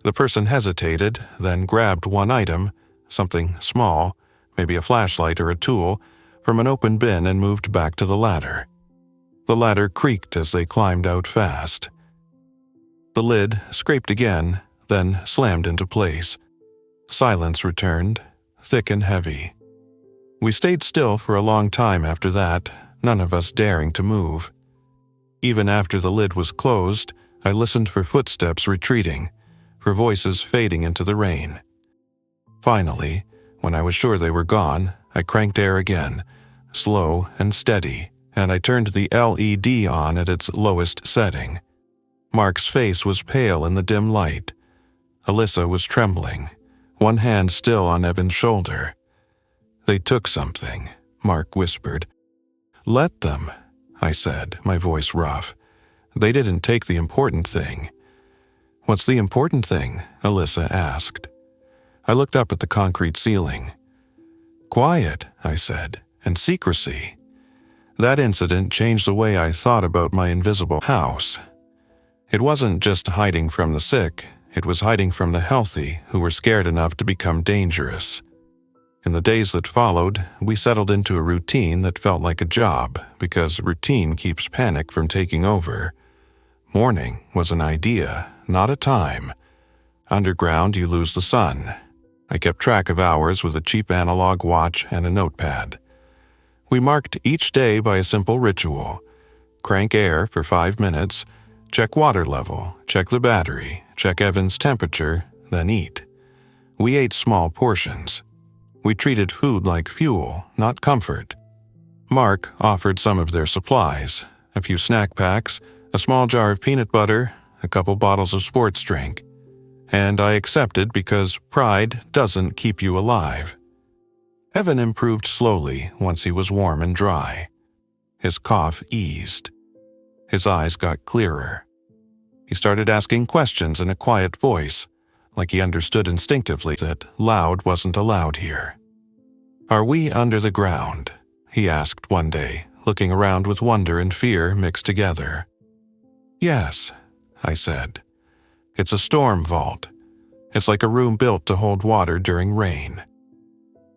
The person hesitated, then grabbed one item, something small, maybe a flashlight or a tool, from an open bin and moved back to the ladder. The ladder creaked as they climbed out fast. The lid scraped again, then slammed into place. Silence returned, thick and heavy. We stayed still for a long time after that, none of us daring to move. Even after the lid was closed, I listened for footsteps retreating, for voices fading into the rain. Finally, when I was sure they were gone, I cranked air again, slow and steady, and I turned the LED on at its lowest setting. Mark's face was pale in the dim light. Alyssa was trembling, one hand still on Evan's shoulder. "They took something," Mark whispered. "Let them," I said, my voice rough. "They didn't take the important thing." "What's the important thing?" Alyssa asked. I looked up at the concrete ceiling. "Quiet," I said, "and secrecy." That incident changed the way I thought about my invisible house. It wasn't just hiding from the sick, it was hiding from the healthy who were scared enough to become dangerous. In the days that followed, we settled into a routine that felt like a job, because routine keeps panic from taking over. Morning was an idea, not a time. Underground, you lose the sun. I kept track of hours with a cheap analog watch and a notepad. We marked each day by a simple ritual. Crank air for 5 minutes, check water level, check the battery, check Evan's temperature, then eat. We ate small portions. We treated food like fuel, not comfort. Mark offered some of their supplies, a few snack packs, a small jar of peanut butter, a couple bottles of sports drink. And I accepted because pride doesn't keep you alive. Evan improved slowly once he was warm and dry. His cough eased. His eyes got clearer. He started asking questions in a quiet voice, like he understood instinctively that loud wasn't allowed here. "Are we under the ground?" he asked one day, looking around with wonder and fear mixed together. "Yes," I said. "It's a storm vault. It's like a room built to hold water during rain."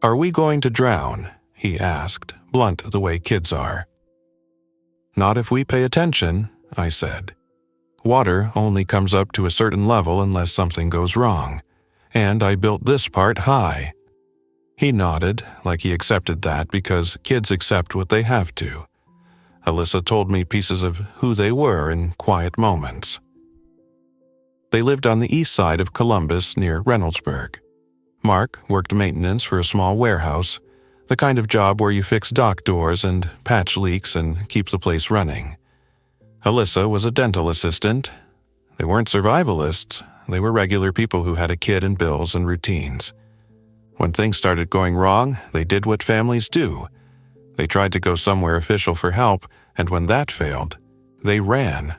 "Are we going to drown?" he asked, blunt the way kids are. "Not if we pay attention," I said. "Water only comes up to a certain level unless something goes wrong, and I built this part high." He nodded, like he accepted that because kids accept what they have to. Alyssa told me pieces of who they were in quiet moments. They lived on the east side of Columbus near Reynoldsburg. Mark worked maintenance for a small warehouse, the kind of job where you fix dock doors and patch leaks and keep the place running. Alyssa was a dental assistant. They weren't survivalists. They were regular people who had a kid and bills and routines. When things started going wrong, they did what families do. They tried to go somewhere official for help, and when that failed, they ran.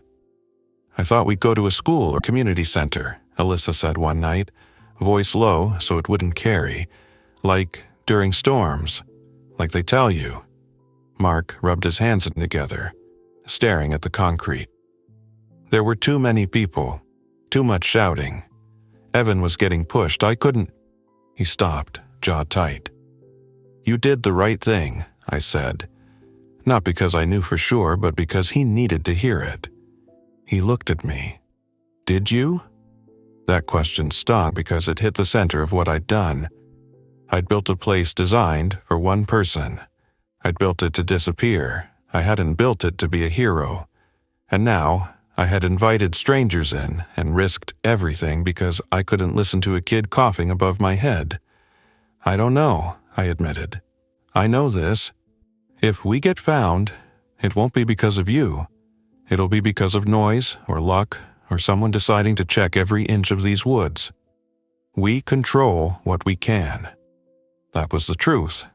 "I thought we'd go to a school or community center," Alyssa said one night, voice low so it wouldn't carry, "like during storms, like they tell you." Mark rubbed his hands together, staring at the concrete. "There were too many people, too much shouting. Evan was getting pushed. I couldn't." He stopped, jaw tight. "You did the right thing," I said. Not because I knew for sure, but because he needed to hear it. He looked at me. "Did you?" That question stung because it hit the center of what I'd done. I'd built a place designed for one person. I'd built it to disappear. I hadn't built it to be a hero. And now, I had invited strangers in and risked everything because I couldn't listen to a kid coughing above my head. "I don't know," I admitted. "I know this. If we get found, it won't be because of you. It'll be because of noise or luck or someone deciding to check every inch of these woods. We control what we can." That was the truth.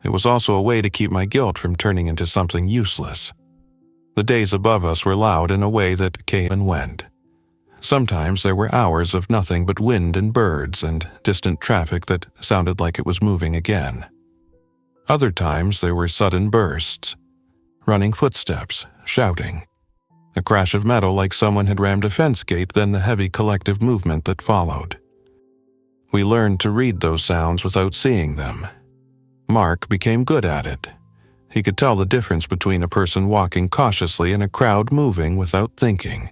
It was also a way to keep my guilt from turning into something useless. The days above us were loud in a way that came and went. Sometimes there were hours of nothing but wind and birds and distant traffic that sounded like it was moving again. Other times there were sudden bursts, running footsteps, shouting, a crash of metal like someone had rammed a fence gate, then the heavy collective movement that followed. We learned to read those sounds without seeing them. Mark became good at it. He could tell the difference between a person walking cautiously and a crowd moving without thinking.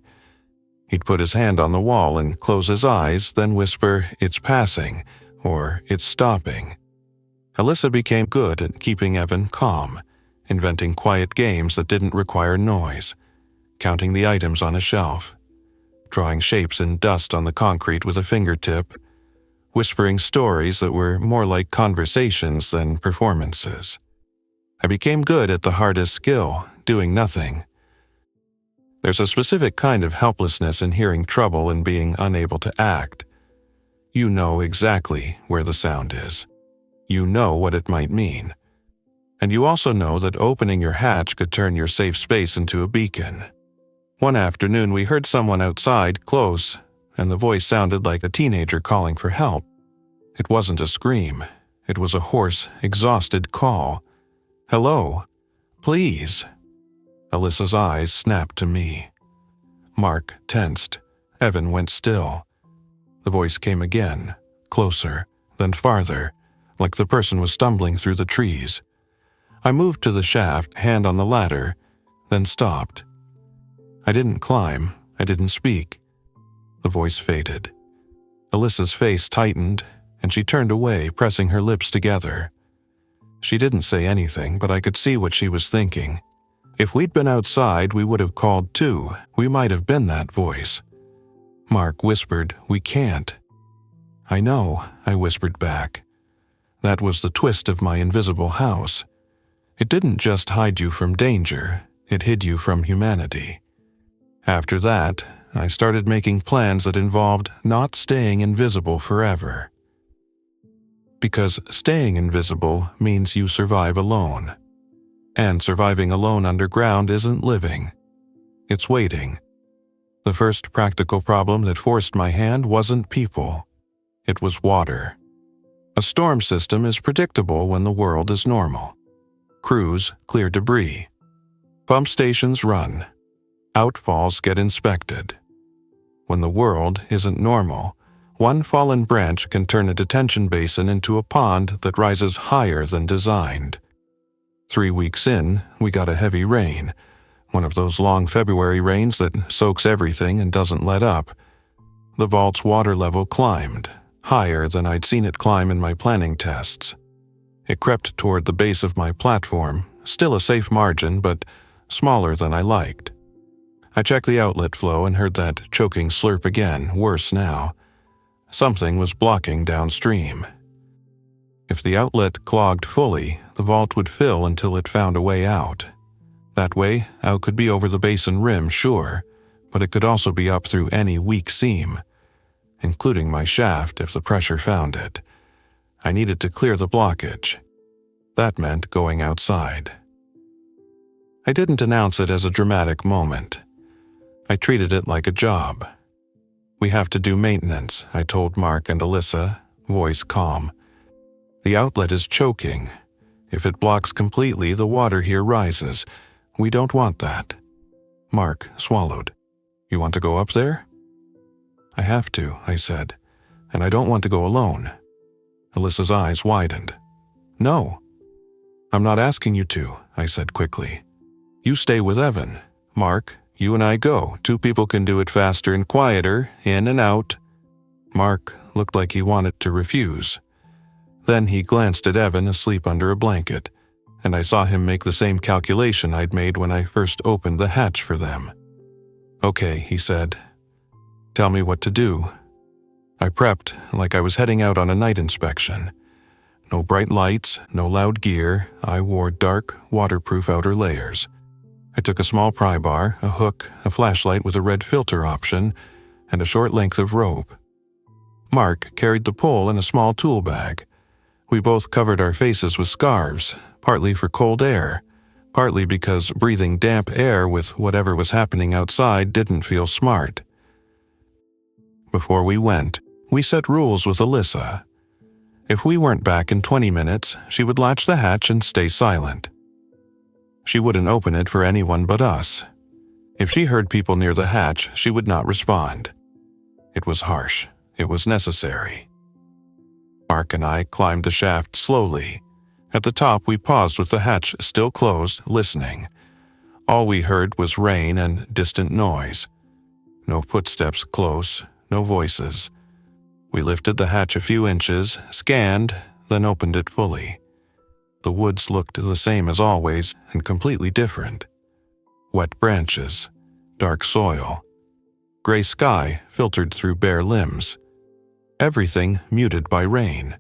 He'd put his hand on the wall and close his eyes, then whisper, "It's passing," or "It's stopping." Alyssa became good at keeping Evan calm, inventing quiet games that didn't require noise, counting the items on a shelf, drawing shapes in dust on the concrete with a fingertip, whispering stories that were more like conversations than performances. I became good at the hardest skill, doing nothing. There's a specific kind of helplessness in hearing trouble and being unable to act. You know exactly where the sound is. You know what it might mean. And you also know that opening your hatch could turn your safe space into a beacon. One afternoon we heard someone outside, close, and the voice sounded like a teenager calling for help. It wasn't a scream. It was a hoarse, exhausted call. "Hello? Please?" Alyssa's eyes snapped to me. Mark tensed. Evan went still. The voice came again, closer, then farther, like the person was stumbling through the trees. I moved to the shaft, hand on the ladder, then stopped. I didn't climb. I didn't speak. The voice faded. Alyssa's face tightened, and she turned away, pressing her lips together. She didn't say anything, but I could see what she was thinking. If we'd been outside, we would have called too. We might have been that voice. Mark whispered, "We can't." "I know," I whispered back. That was the twist of my invisible house. It didn't just hide you from danger, it hid you from humanity. After that, I started making plans that involved not staying invisible forever. because staying invisible means you survive alone. And surviving alone underground isn't living. It's waiting. The first practical problem that forced my hand wasn't people. It was water. A storm system is predictable when the world is normal. Crews clear debris. Pump stations run. Outfalls get inspected. When the world isn't normal, one fallen branch can turn a detention basin into a pond that rises higher than designed. 3 weeks in, we got a heavy rain, one of those long February rains that soaks everything and doesn't let up. The vault's water level climbed, higher than I'd seen it climb in my planning tests. It crept toward the base of my platform, still a safe margin, but smaller than I liked. I checked the outlet flow and heard that choking slurp again, worse now. Something was blocking downstream. If the outlet clogged fully, the vault would fill until it found a way out. That way, out could be over the basin rim, sure, but it could also be up through any weak seam, including my shaft if the pressure found it. I needed to clear the blockage. That meant going outside. I didn't announce it as a dramatic moment. I treated it like a job. We have to do maintenance, I told Mark and Alyssa, voice calm. The outlet is choking. If it blocks completely, the water here rises. We don't want that. Mark swallowed. You want to go up there? I have to, I said, and I don't want to go alone. Alyssa's eyes widened. No. I'm not asking you to, I said quickly. You stay with Evan. Mark, you and I go. 2 people can do it faster and quieter, in and out. Mark looked like he wanted to refuse. Then he glanced at Evan asleep under a blanket, and I saw him make the same calculation I'd made when I first opened the hatch for them. Okay, he said. Tell me what to do. I prepped like I was heading out on a night inspection. No bright lights, no loud gear. I wore dark, waterproof outer layers. I took a small pry bar, a hook, a flashlight with a red filter option, and a short length of rope. Mark carried the pole in a small tool bag. We both covered our faces with scarves, partly for cold air, partly because breathing damp air with whatever was happening outside didn't feel smart. Before we went, we set rules with Alyssa. If we weren't back in 20 minutes, she would latch the hatch and stay silent. She wouldn't open it for anyone but us. If she heard people near the hatch, she would not respond. It was harsh. It was necessary. Mark and I climbed the shaft slowly. At the top, we paused with the hatch still closed, listening. All we heard was rain and distant noise. No footsteps close, no voices. We lifted the hatch a few inches, scanned, then opened it fully. The woods looked the same as always and completely different. Wet branches, dark soil, gray sky filtered through bare limbs. Everything muted by rain.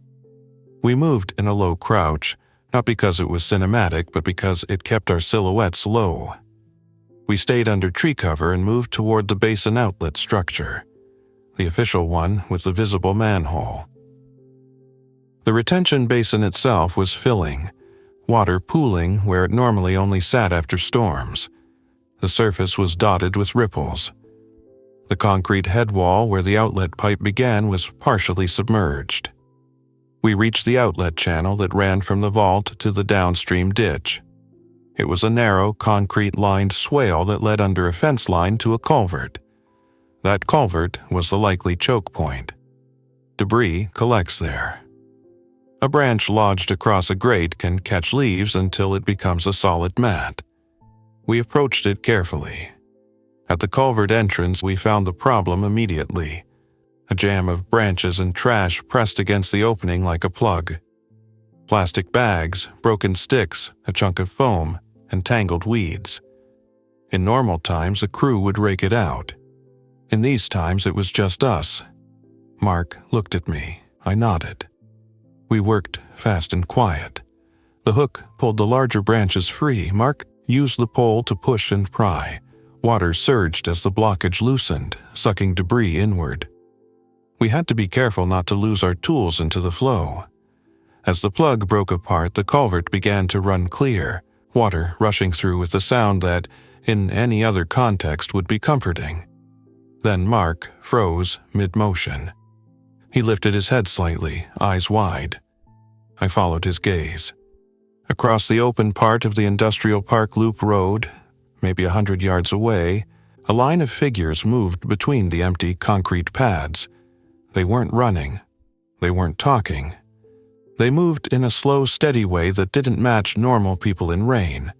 We moved in a low crouch, not because it was cinematic, but because it kept our silhouettes low. We stayed under tree cover and moved toward the basin outlet structure, the official one with the visible manhole. The retention basin itself was filling, water pooling where it normally only sat after storms. The surface was dotted with ripples. The concrete head wall where the outlet pipe began was partially submerged. We reached the outlet channel that ran from the vault to the downstream ditch. It was a narrow, concrete-lined swale that led under a fence line to a culvert. That culvert was the likely choke point. Debris collects there. A branch lodged across a grate can catch leaves until it becomes a solid mat. We approached it carefully. At the culvert entrance, we found the problem immediately. A jam of branches and trash pressed against the opening like a plug. Plastic bags, broken sticks, a chunk of foam, and tangled weeds. In normal times, a crew would rake it out. In these times, it was just us. Mark looked at me. I nodded. We worked fast and quiet. The hook pulled the larger branches free. Mark used the pole to push and pry. Water surged as the blockage loosened, sucking debris inward. We had to be careful not to lose our tools into the flow. As the plug broke apart, the culvert began to run clear, water rushing through with a sound that, in any other context, would be comforting. Then Mark froze mid-motion. He lifted his head slightly, eyes wide. I followed his gaze. Across the open part of the Industrial Park Loop Road, maybe 100 yards away, a line of figures moved between the empty concrete pads. They weren't running. They weren't talking. They moved in a slow, steady way that didn't match normal people in rain.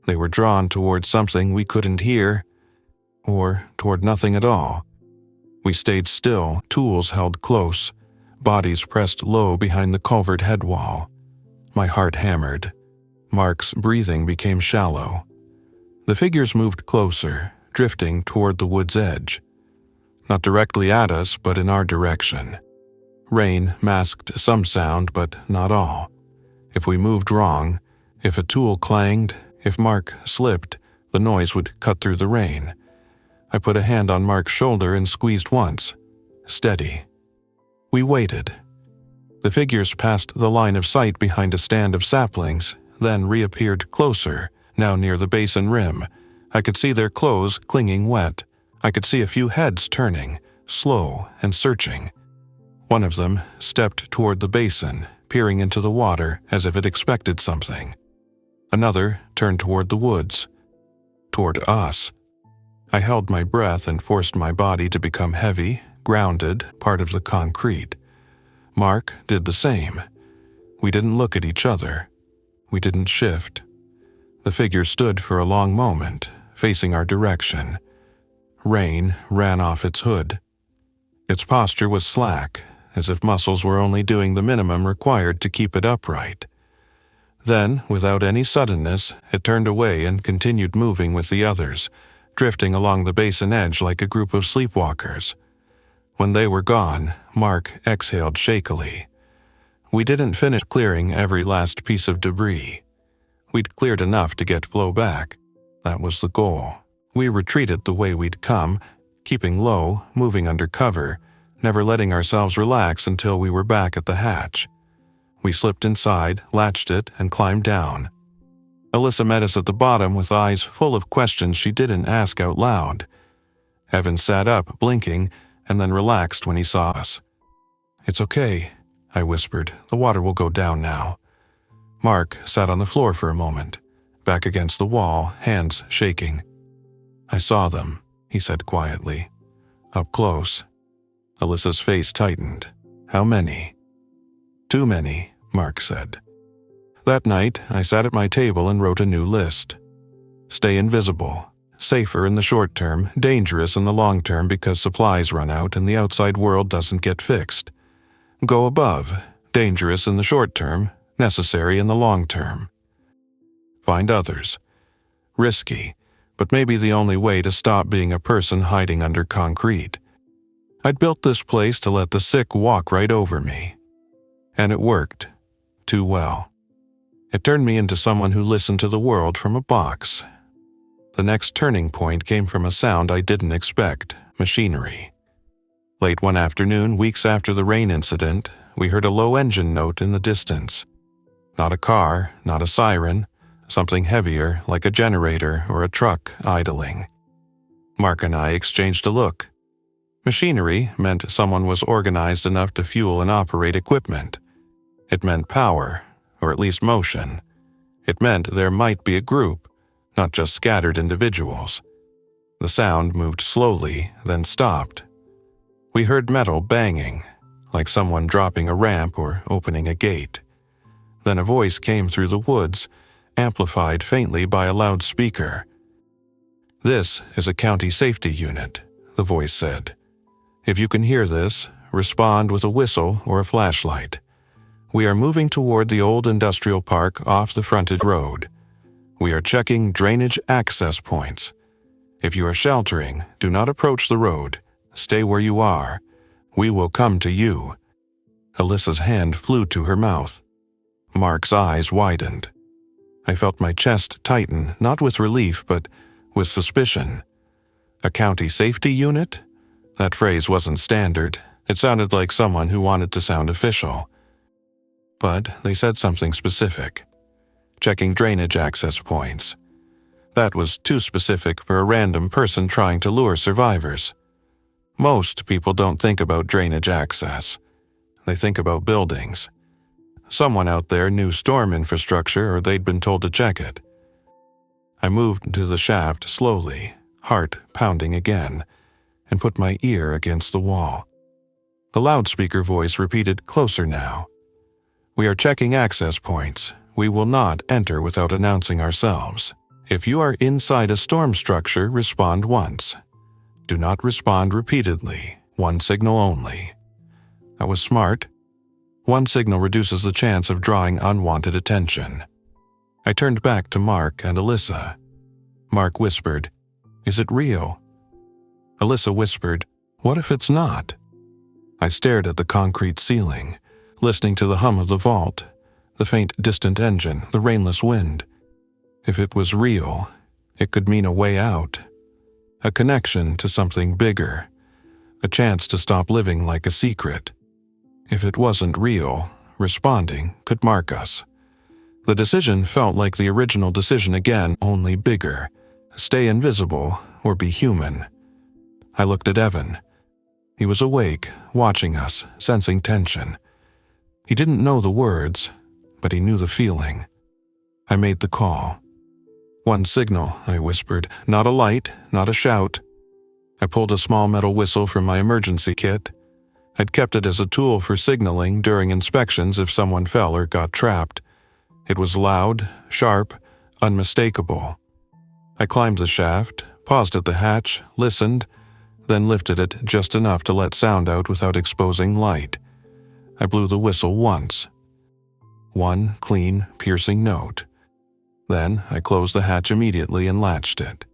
They were drawn toward something we couldn't hear, or toward nothing at all. We stayed still, tools held close, bodies pressed low behind the culvert head wall. My heart hammered. Mark's breathing became shallow. The figures moved closer, drifting toward the wood's edge. Not directly at us, but in our direction. Rain masked some sound, but not all. If we moved wrong, if a tool clanged, if Mark slipped, the noise would cut through the rain. I put a hand on Mark's shoulder and squeezed once. Steady. We waited. The figures passed the line of sight behind a stand of saplings, then reappeared closer, now near the basin rim. I could see their clothes clinging wet. I could see a few heads turning, slow and searching. One of them stepped toward the basin, peering into the water as if it expected something. Another turned toward the woods. Toward us. I held my breath and forced my body to become heavy, grounded, part of the concrete. Mark did the same. We didn't look at each other. We didn't shift. The figure stood for a long moment, facing our direction. Rain ran off its hood. Its posture was slack, as if muscles were only doing the minimum required to keep it upright. Then, without any suddenness, it turned away and continued moving with the others, drifting along the basin edge like a group of sleepwalkers. When they were gone, Mark exhaled shakily. We didn't finish clearing every last piece of debris. We'd cleared enough to get flow back. That was the goal. We retreated the way we'd come, keeping low, moving under cover, never letting ourselves relax until we were back at the hatch. We slipped inside, latched it, and climbed down. Alyssa met us at the bottom with eyes full of questions she didn't ask out loud. Evan sat up, blinking, and then relaxed when he saw us. "It's okay," I whispered. "The water will go down now." Mark sat on the floor for a moment, back against the wall, hands shaking. "I saw them," he said quietly. "Up close." Alyssa's face tightened. "How many?" "Too many," Mark said. That night, I sat at my table and wrote a new list. Stay invisible. Safer in the short term, dangerous in the long term because supplies run out and the outside world doesn't get fixed. Go above. Dangerous in the short term, necessary in the long term. Find others. Risky, but maybe the only way to stop being a person hiding under concrete. I'd built this place to let the sick walk right over me. And it worked. Too well. It turned me into someone who listened to the world from a box. The next turning point came from a sound I didn't expect, machinery. Late one afternoon, weeks after the rain incident, we heard a low engine note in the distance. Not a car, not a siren, something heavier like a generator or a truck idling. Mark and I exchanged a look. Machinery meant someone was organized enough to fuel and operate equipment. It meant power, or at least motion. It meant there might be a group, not just scattered individuals. The sound moved slowly, then stopped. We heard metal banging, like someone dropping a ramp or opening a gate. Then a voice came through the woods, amplified faintly by a loudspeaker. "This is a county safety unit," the voice said. "If you can hear this, respond with a whistle or a flashlight. We are moving toward the old industrial park off the frontage road. We are checking drainage access points. If you are sheltering, do not approach the road. Stay where you are. We will come to you." Alyssa's hand flew to her mouth. Mark's eyes widened. I felt my chest tighten, not with relief, but with suspicion. A county safety unit? That phrase wasn't standard. It sounded like someone who wanted to sound official. but they said something specific. Checking drainage access points. That was too specific for a random person trying to lure survivors. Most people don't think about drainage access. They think about buildings. Someone out there knew storm infrastructure, or they'd been told to check it. I moved to the shaft slowly, heart pounding again, and put my ear against the wall. The loudspeaker voice repeated closer now. "We are checking access points. We will not enter without announcing ourselves. If you are inside a storm structure, respond once. Do not respond repeatedly, one signal only." I was smart. One signal reduces the chance of drawing unwanted attention. I turned back to Mark and Alyssa. Mark whispered, "Is it real?" Alyssa whispered, "What if it's not?" I stared at the concrete ceiling, listening to the hum of the vault, the faint distant engine, the rainless wind. If it was real, it could mean a way out, a connection to something bigger, a chance to stop living like a secret. If it wasn't real, responding could mark us. The decision felt like the original decision again, only bigger. Stay invisible or be human. I looked at Evan. He was awake, watching us, sensing tension. He didn't know the words, but he knew the feeling. I made the call. "One signal," I whispered, "not a light, not a shout." I pulled a small metal whistle from my emergency kit. I'd kept it as a tool for signaling during inspections if someone fell or got trapped. It was loud, sharp, unmistakable. I climbed the shaft, paused at the hatch, listened, then lifted it just enough to let sound out without exposing light. I blew the whistle once. One clean, piercing note. Then I closed the hatch immediately and latched it.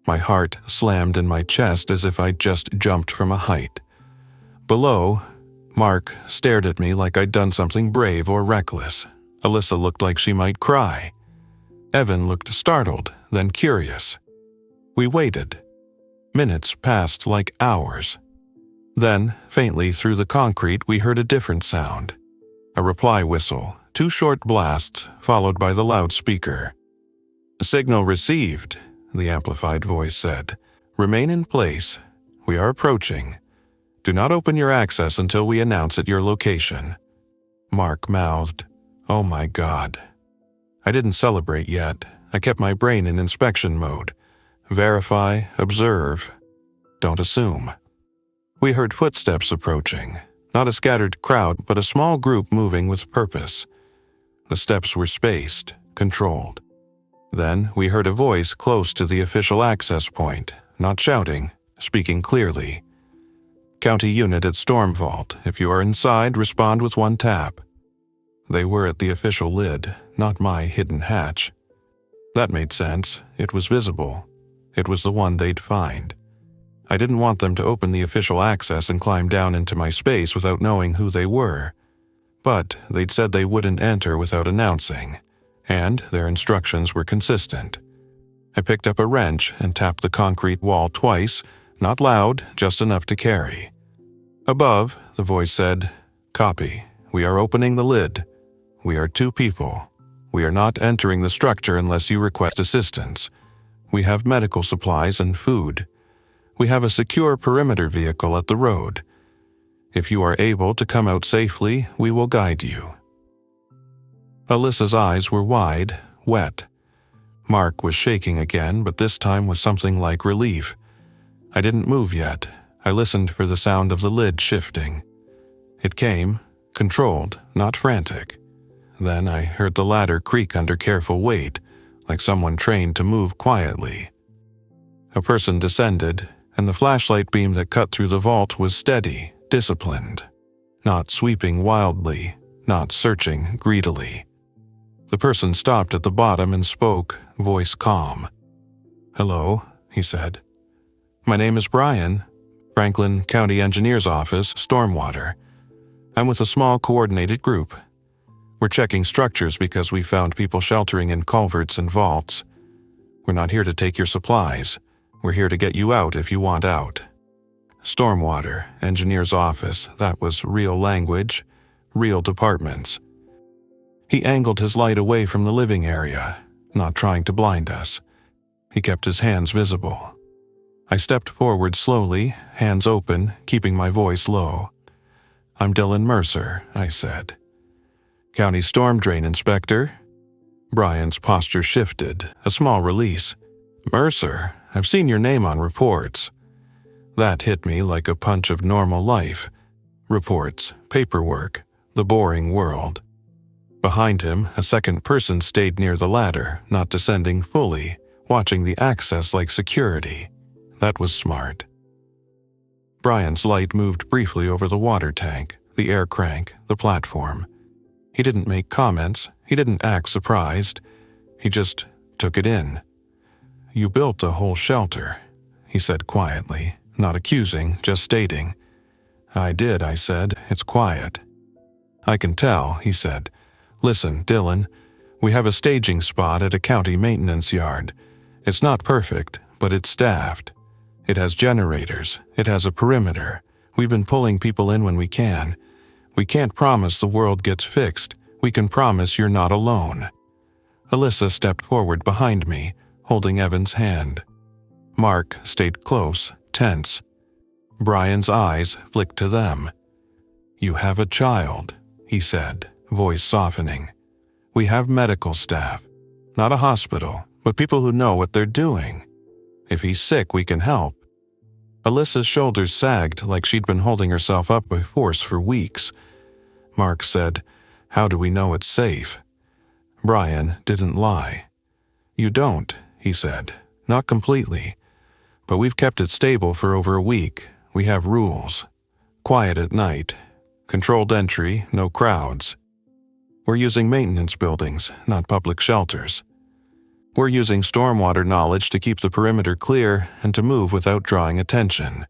My heart slammed in my chest as if I'd just jumped from a height. Below, Mark stared at me like I'd done something brave or reckless. Alyssa looked like she might cry. Evan looked startled, then curious. We waited. Minutes passed like hours. Then, faintly through the concrete, we heard a different sound. A reply whistle, 2 short blasts, followed by the loudspeaker. "Signal received," the amplified voice said. "Remain in place. We are approaching. Do not open your access until we announce at your location." Mark mouthed, "Oh my God." I didn't celebrate yet. I kept my brain in inspection mode. Verify, observe, don't assume. We heard footsteps approaching, not a scattered crowd, but a small group moving with purpose. The steps were spaced, controlled. Then we heard a voice close to the official access point, not shouting, speaking clearly. "County unit at Storm Vault. If you are inside, respond with 1 tap." They were at the official lid, not my hidden hatch. That made sense. It was visible. It was the one they'd find. I didn't want them to open the official access and climb down into my space without knowing who they were. But they'd said they wouldn't enter without announcing, and their instructions were consistent. I picked up a wrench and tapped the concrete wall twice, not loud, just enough to carry. Above, the voice said, "Copy. We are opening the lid. We are 2 people. We are not entering the structure unless you request assistance. We have medical supplies and food. We have a secure perimeter vehicle at the road. If you are able to come out safely, we will guide you." Alyssa's eyes were wide, wet. Mark was shaking again, but this time with something like relief. I didn't move yet. I listened for the sound of the lid shifting. It came, controlled, not frantic. Then I heard the ladder creak under careful weight, like someone trained to move quietly. A person descended, and the flashlight beam that cut through the vault was steady, disciplined, not sweeping wildly, not searching greedily. The person stopped at the bottom and spoke, voice calm. "Hello," he said. "My name is Brian, Franklin County Engineer's Office, Stormwater. I'm with a small coordinated group. We're checking structures because we found people sheltering in culverts and vaults. We're not here to take your supplies. We're here to get you out if you want out." Stormwater, Engineer's Office, that was real language, real departments. He angled his light away from the living area, not trying to blind us. He kept his hands visible. I stepped forward slowly, hands open, keeping my voice low. "I'm Dylan Mercer," I said. "County Storm Drain Inspector?" Brian's posture shifted, a small release. "Mercer, I've seen your name on reports." That hit me like a punch of normal life. Reports, paperwork, the boring world. Behind him, a second person stayed near the ladder, not descending fully, watching the access like security. That was smart. Brian's light moved briefly over the water tank, the air crank, the platform. He didn't make comments, he didn't act surprised. He just took it in. "You built a whole shelter," he said quietly, not accusing, just stating. "I did," I said. "It's quiet." "I can tell," he said. "Listen, Dylan, we have a staging spot at a county maintenance yard. It's not perfect, but it's staffed. It has generators. It has a perimeter. We've been pulling people in when we can. We can't promise the world gets fixed. We can promise you're not alone." Alyssa stepped forward behind me, holding Evan's hand. Mark stayed close, tense. Brian's eyes flicked to them. "You have a child," he said, voice softening. "We have medical staff. Not a hospital, but people who know what they're doing. If he's sick, we can help." Alyssa's shoulders sagged like she'd been holding herself up by force for weeks. Mark said, "How do we know it's safe?" Brian didn't lie. "You don't," he said. "Not completely. But we've kept it stable for over a week. We have rules. Quiet at night. Controlled entry, no crowds. We're using maintenance buildings, not public shelters. We're using stormwater knowledge to keep the perimeter clear and to move without drawing attention."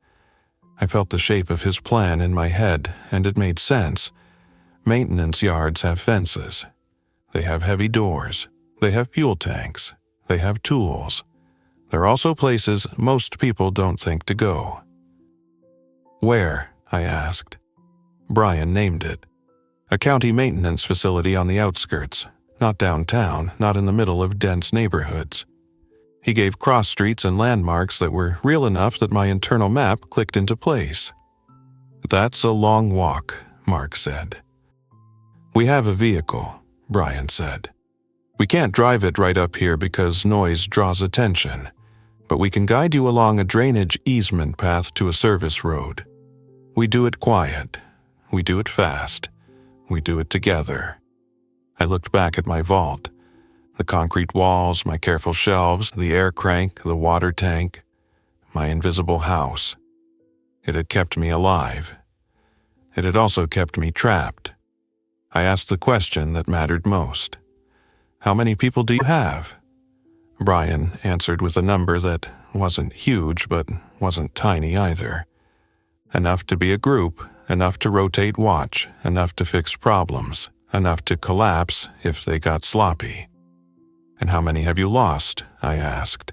I felt the shape of his plan in my head, and it made sense. Maintenance yards have fences. They have heavy doors. They have fuel tanks. They have tools. They're also places most people don't think to go. "Where?" I asked. Brian named it. A county maintenance facility on the outskirts, not downtown, not in the middle of dense neighborhoods. He gave cross streets and landmarks that were real enough that my internal map clicked into place. "That's a long walk," Mark said. "We have a vehicle," Brian said. "We can't drive it right up here because noise draws attention, but we can guide you along a drainage easement path to a service road. We do it quiet. We do it fast. We do it together." I looked back at my vault. The concrete walls, my careful shelves, the air crank, the water tank, my invisible house. It had kept me alive. It had also kept me trapped. I asked the question that mattered most. "How many people do you have?" Brian answered with a number that wasn't huge but wasn't tiny either. Enough to be a group, enough to rotate watch, enough to fix problems, enough to collapse if they got sloppy. "And how many have you lost?" I asked.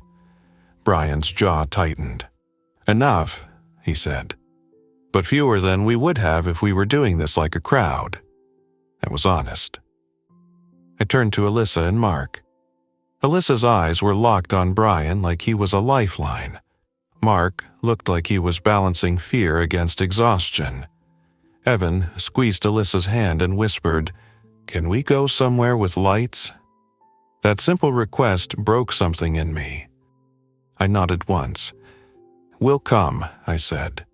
Brian's jaw tightened. "Enough," he said. "But fewer than we would have if we were doing this like a crowd." I was honest. I turned to Alyssa and Mark. Alyssa's eyes were locked on Brian like he was a lifeline. Mark looked like he was balancing fear against exhaustion. Evan squeezed Alyssa's hand and whispered, "Can we go somewhere with lights?" That simple request broke something in me. I nodded once. "We'll come," I said.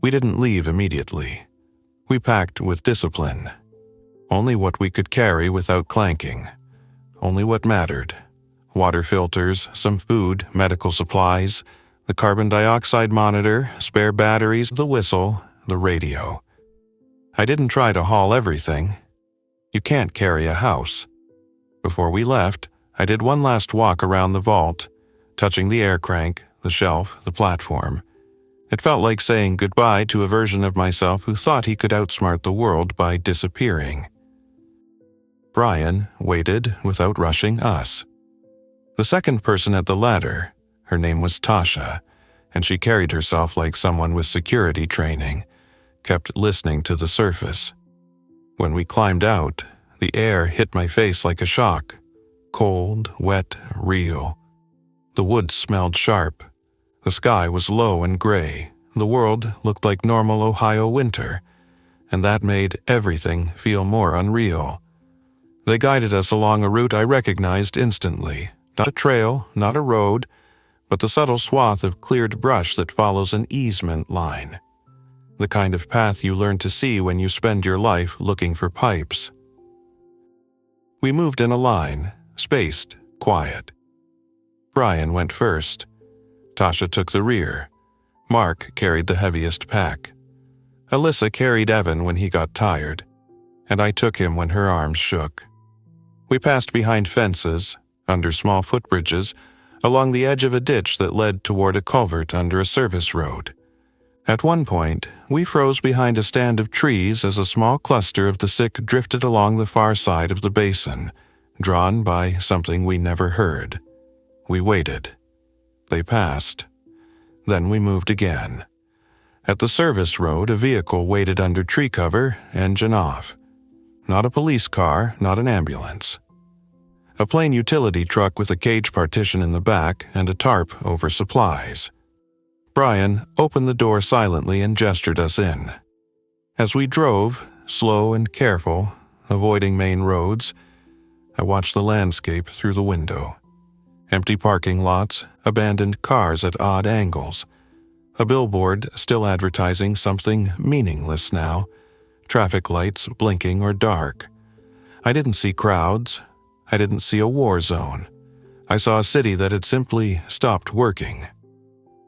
We didn't leave immediately. We packed with discipline. Only what we could carry without clanking. Only what mattered. Water filters, some food, medical supplies, the carbon dioxide monitor, spare batteries, the whistle, the radio. I didn't try to haul everything. You can't carry a house. Before we left, I did one last walk around the vault, touching the air crank, the shelf, the platform. It felt like saying goodbye to a version of myself who thought he could outsmart the world by disappearing. Brian waited without rushing us. The second person at the ladder, her name was Tasha, and she carried herself like someone with security training, kept listening to the surface. When we climbed out, The air hit my face like a shock. Cold, wet, real. The woods smelled sharp. The sky was low and gray. The world looked like normal Ohio winter, and that made everything feel more unreal. They guided us along a route I recognized instantly. Not a trail, not a road, but the subtle swath of cleared brush that follows an easement line. The kind of path you learn to see when you spend your life looking for pipes. We moved in a line, spaced, quiet. Brian went first. Tasha took the rear. Mark carried the heaviest pack. Alyssa carried Evan when he got tired, and I took him when her arms shook. We passed behind fences, under small footbridges, along the edge of a ditch that led toward a culvert under a service road. At one point, we froze behind a stand of trees as a small cluster of the sick drifted along the far side of the basin, drawn by something we never heard. We waited. They passed. Then we moved again. At the service road, a vehicle waited under tree cover, engine off. Not a police car, not an ambulance. A plain utility truck with a cage partition in the back and a tarp over supplies. Brian opened the door silently and gestured us in. As we drove, slow and careful, avoiding main roads, I watched the landscape through the window. Empty parking lots, abandoned cars at odd angles. A billboard still advertising something meaningless now. Traffic lights blinking or dark. I didn't see crowds. I didn't see a war zone. I saw a city that had simply stopped working.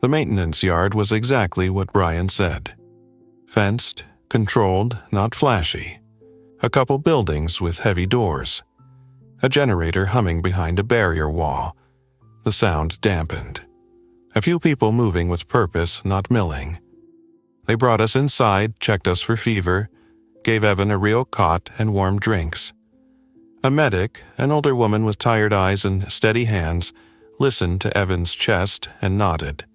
The maintenance yard was exactly what Brian said. Fenced, controlled, not flashy. A couple buildings with heavy doors. A generator humming behind a barrier wall. The sound dampened. A few people moving with purpose, not milling. They brought us inside, checked us for fever, gave Evan a real cot and warm drinks. A medic, an older woman with tired eyes and steady hands, listened to Evan's chest and nodded.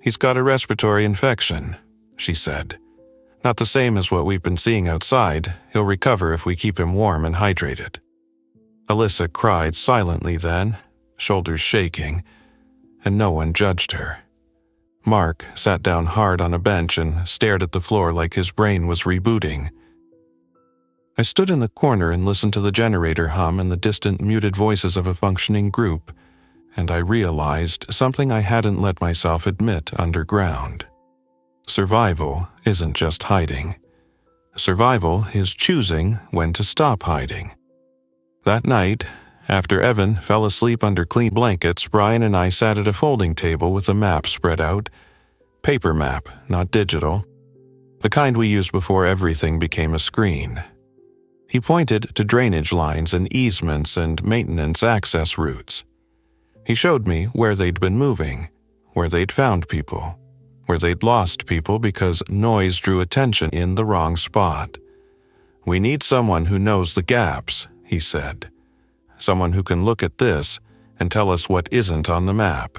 "He's got a respiratory infection," she said. "Not the same as what we've been seeing outside. He'll recover if we keep him warm and hydrated." Alyssa cried silently then, shoulders shaking, and no one judged her. Mark sat down hard on a bench and stared at the floor like his brain was rebooting. I stood in the corner and listened to the generator hum and the distant muted voices of a functioning group, and I realized something I hadn't let myself admit underground. Survival isn't just hiding. Survival is choosing when to stop hiding. That night, after Evan fell asleep under clean blankets, Brian and I sat at a folding table with a map spread out. Paper map, not digital. The kind we used before everything became a screen. He pointed to drainage lines and easements and maintenance access routes. He showed me where they'd been moving, where they'd found people, where they'd lost people because noise drew attention in the wrong spot. "We need someone who knows the gaps," he said. "Someone who can look at this and tell us what isn't on the map."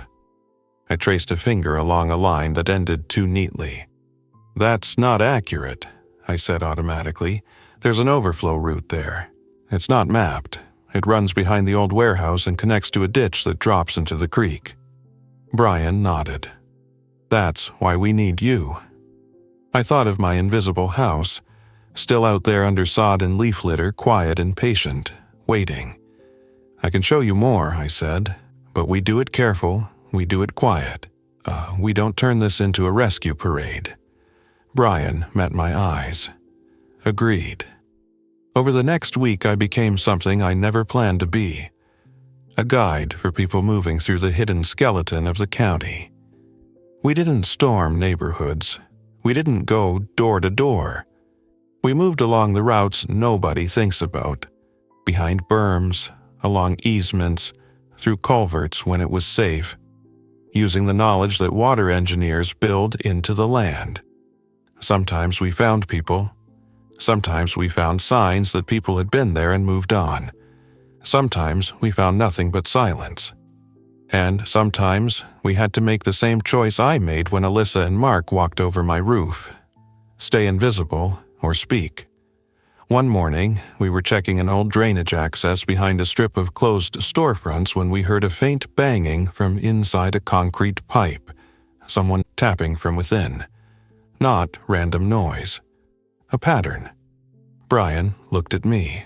I traced a finger along a line that ended too neatly. "That's not accurate," I said automatically. "There's an overflow route there. It's not mapped. It runs behind the old warehouse and connects to a ditch that drops into the creek." Brian nodded. "That's why we need you." I thought of my invisible house, still out there under sod and leaf litter, quiet and patient, waiting. "I can show you more," I said, "but we do it careful, we do it quiet. We don't turn this into a rescue parade." Brian met my eyes. Agreed. Over the next week, I became something I never planned to be. A guide for people moving through the hidden skeleton of the county. We didn't storm neighborhoods. We didn't go door to door. We moved along the routes nobody thinks about, behind berms, along easements, through culverts when it was safe, using the knowledge that water engineers build into the land. Sometimes we found people. Sometimes we found signs that people had been there and moved on. Sometimes we found nothing but silence. And sometimes we had to make the same choice I made when Alyssa and Mark walked over my roof. Stay invisible or speak. One morning, we were checking an old drainage access behind a strip of closed storefronts when we heard a faint banging from inside a concrete pipe, someone tapping from within. Not random noise. A pattern. Brian looked at me.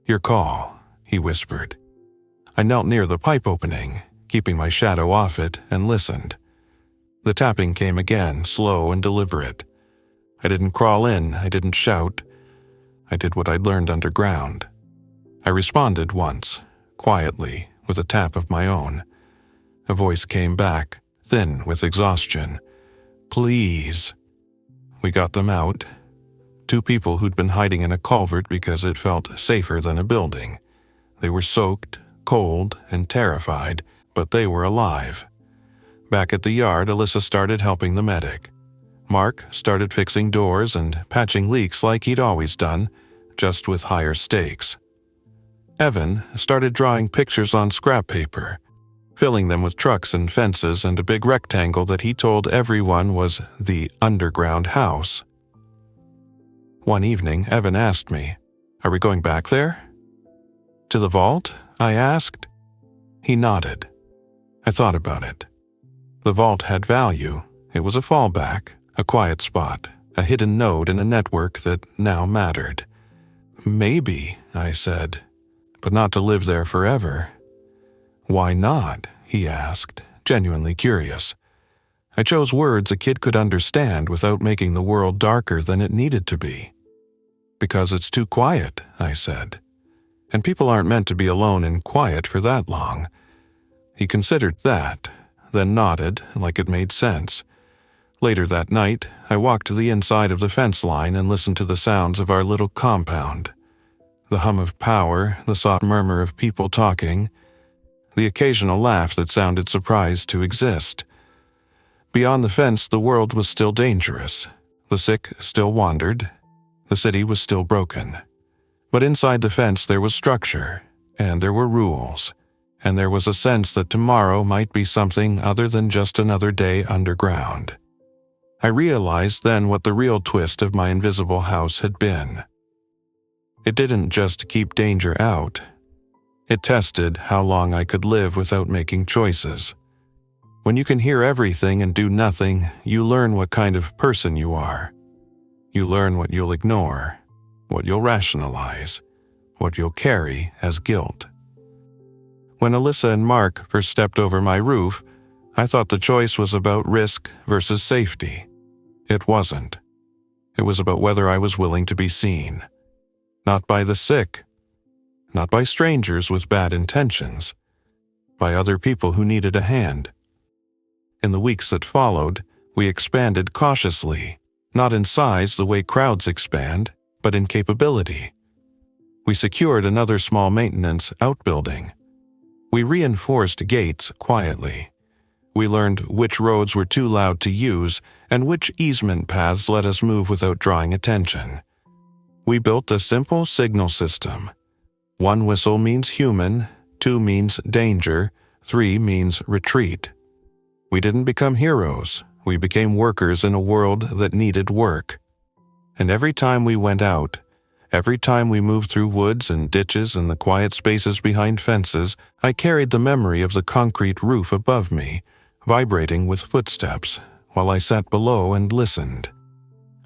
"Your call," he whispered. I knelt near the pipe opening, keeping my shadow off it, and listened. The tapping came again, slow and deliberate. I didn't crawl in, I didn't shout. I did what I'd learned underground. I responded once, quietly, with a tap of my own. A voice came back, thin with exhaustion. "Please." We got them out. 2 people who'd been hiding in a culvert because it felt safer than a building. They were soaked, cold, and terrified, but they were alive. Back at the yard, Alyssa started helping the medic. Mark started fixing doors and patching leaks like he'd always done, just with higher stakes. Evan started drawing pictures on scrap paper, filling them with trucks and fences and a big rectangle that he told everyone was the underground house. One evening, Evan asked me, "Are we going back there?" "To the vault?" I asked. He nodded. I thought about it. The vault had value. It was a fallback, a quiet spot, a hidden node in a network that now mattered. "Maybe," I said, "but not to live there forever." "Why not?" he asked, genuinely curious. I chose words a kid could understand without making the world darker than it needed to be. "Because it's too quiet," I said. "And people aren't meant to be alone in quiet for that long." He considered that, then nodded like it made sense. Later that night, I walked to the inside of the fence line and listened to the sounds of our little compound. The hum of power, the soft murmur of people talking, the occasional laugh that sounded surprised to exist. Beyond the fence, the world was still dangerous. The sick still wandered. The city was still broken. But inside the fence there was structure, and there were rules, and there was a sense that tomorrow might be something other than just another day underground. I realized then what the real twist of my invisible house had been. It didn't just keep danger out. It tested how long I could live without making choices. When you can hear everything and do nothing, you learn what kind of person you are. You learn what you'll ignore, what you'll rationalize, what you'll carry as guilt. When Alyssa and Mark first stepped over my roof, I thought the choice was about risk versus safety. It wasn't. It was about whether I was willing to be seen. Not by the sick. Not by strangers with bad intentions. By other people who needed a hand. In the weeks that followed, we expanded cautiously, not in size the way crowds expand, but in capability. We secured another small maintenance outbuilding. We reinforced gates quietly. We learned which roads were too loud to use and which easement paths let us move without drawing attention. We built a simple signal system. 1 whistle means human, 2 means danger, 3 means retreat. We didn't become heroes. We became workers in a world that needed work. And every time we went out, every time we moved through woods and ditches and the quiet spaces behind fences, I carried the memory of the concrete roof above me, vibrating with footsteps, while I sat below and listened.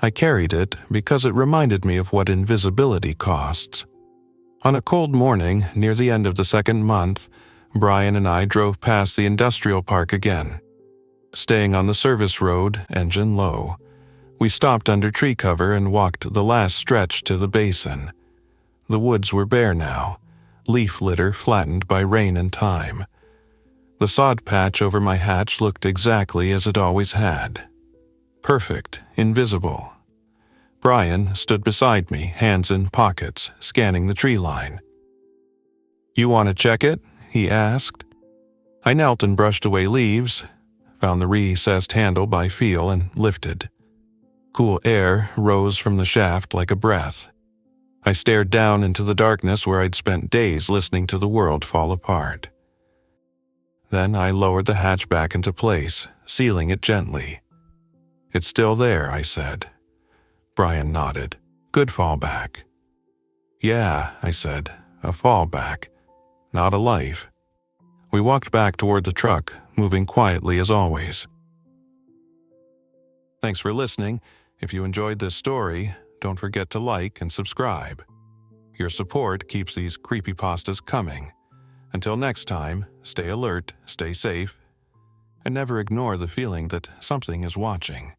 I carried it because it reminded me of what invisibility costs. On a cold morning, near the end of the 2nd month, Brian and I drove past the industrial park again. Staying on the service road, engine low, we stopped under tree cover and walked the last stretch to the basin. The woods were bare now, leaf litter flattened by rain and time. The sod patch over my hatch looked exactly as it always had. Perfect, invisible. Brian stood beside me, hands in pockets, scanning the tree line. "You want to check it?" he asked. I knelt and brushed away leaves, found the recessed handle by feel and lifted. Cool air rose from the shaft like a breath. I stared down into the darkness where I'd spent days listening to the world fall apart. Then I lowered the hatch back into place, sealing it gently. "It's still there," I said. Brian nodded. "Good fallback." Yeah, I said, a fallback, not a life. We walked back toward the truck, moving quietly as always. Thanks for listening. If you enjoyed this story, don't forget to like and subscribe. Your support keeps these creepypastas coming. Until next time, stay alert, stay safe, and never ignore the feeling that something is watching.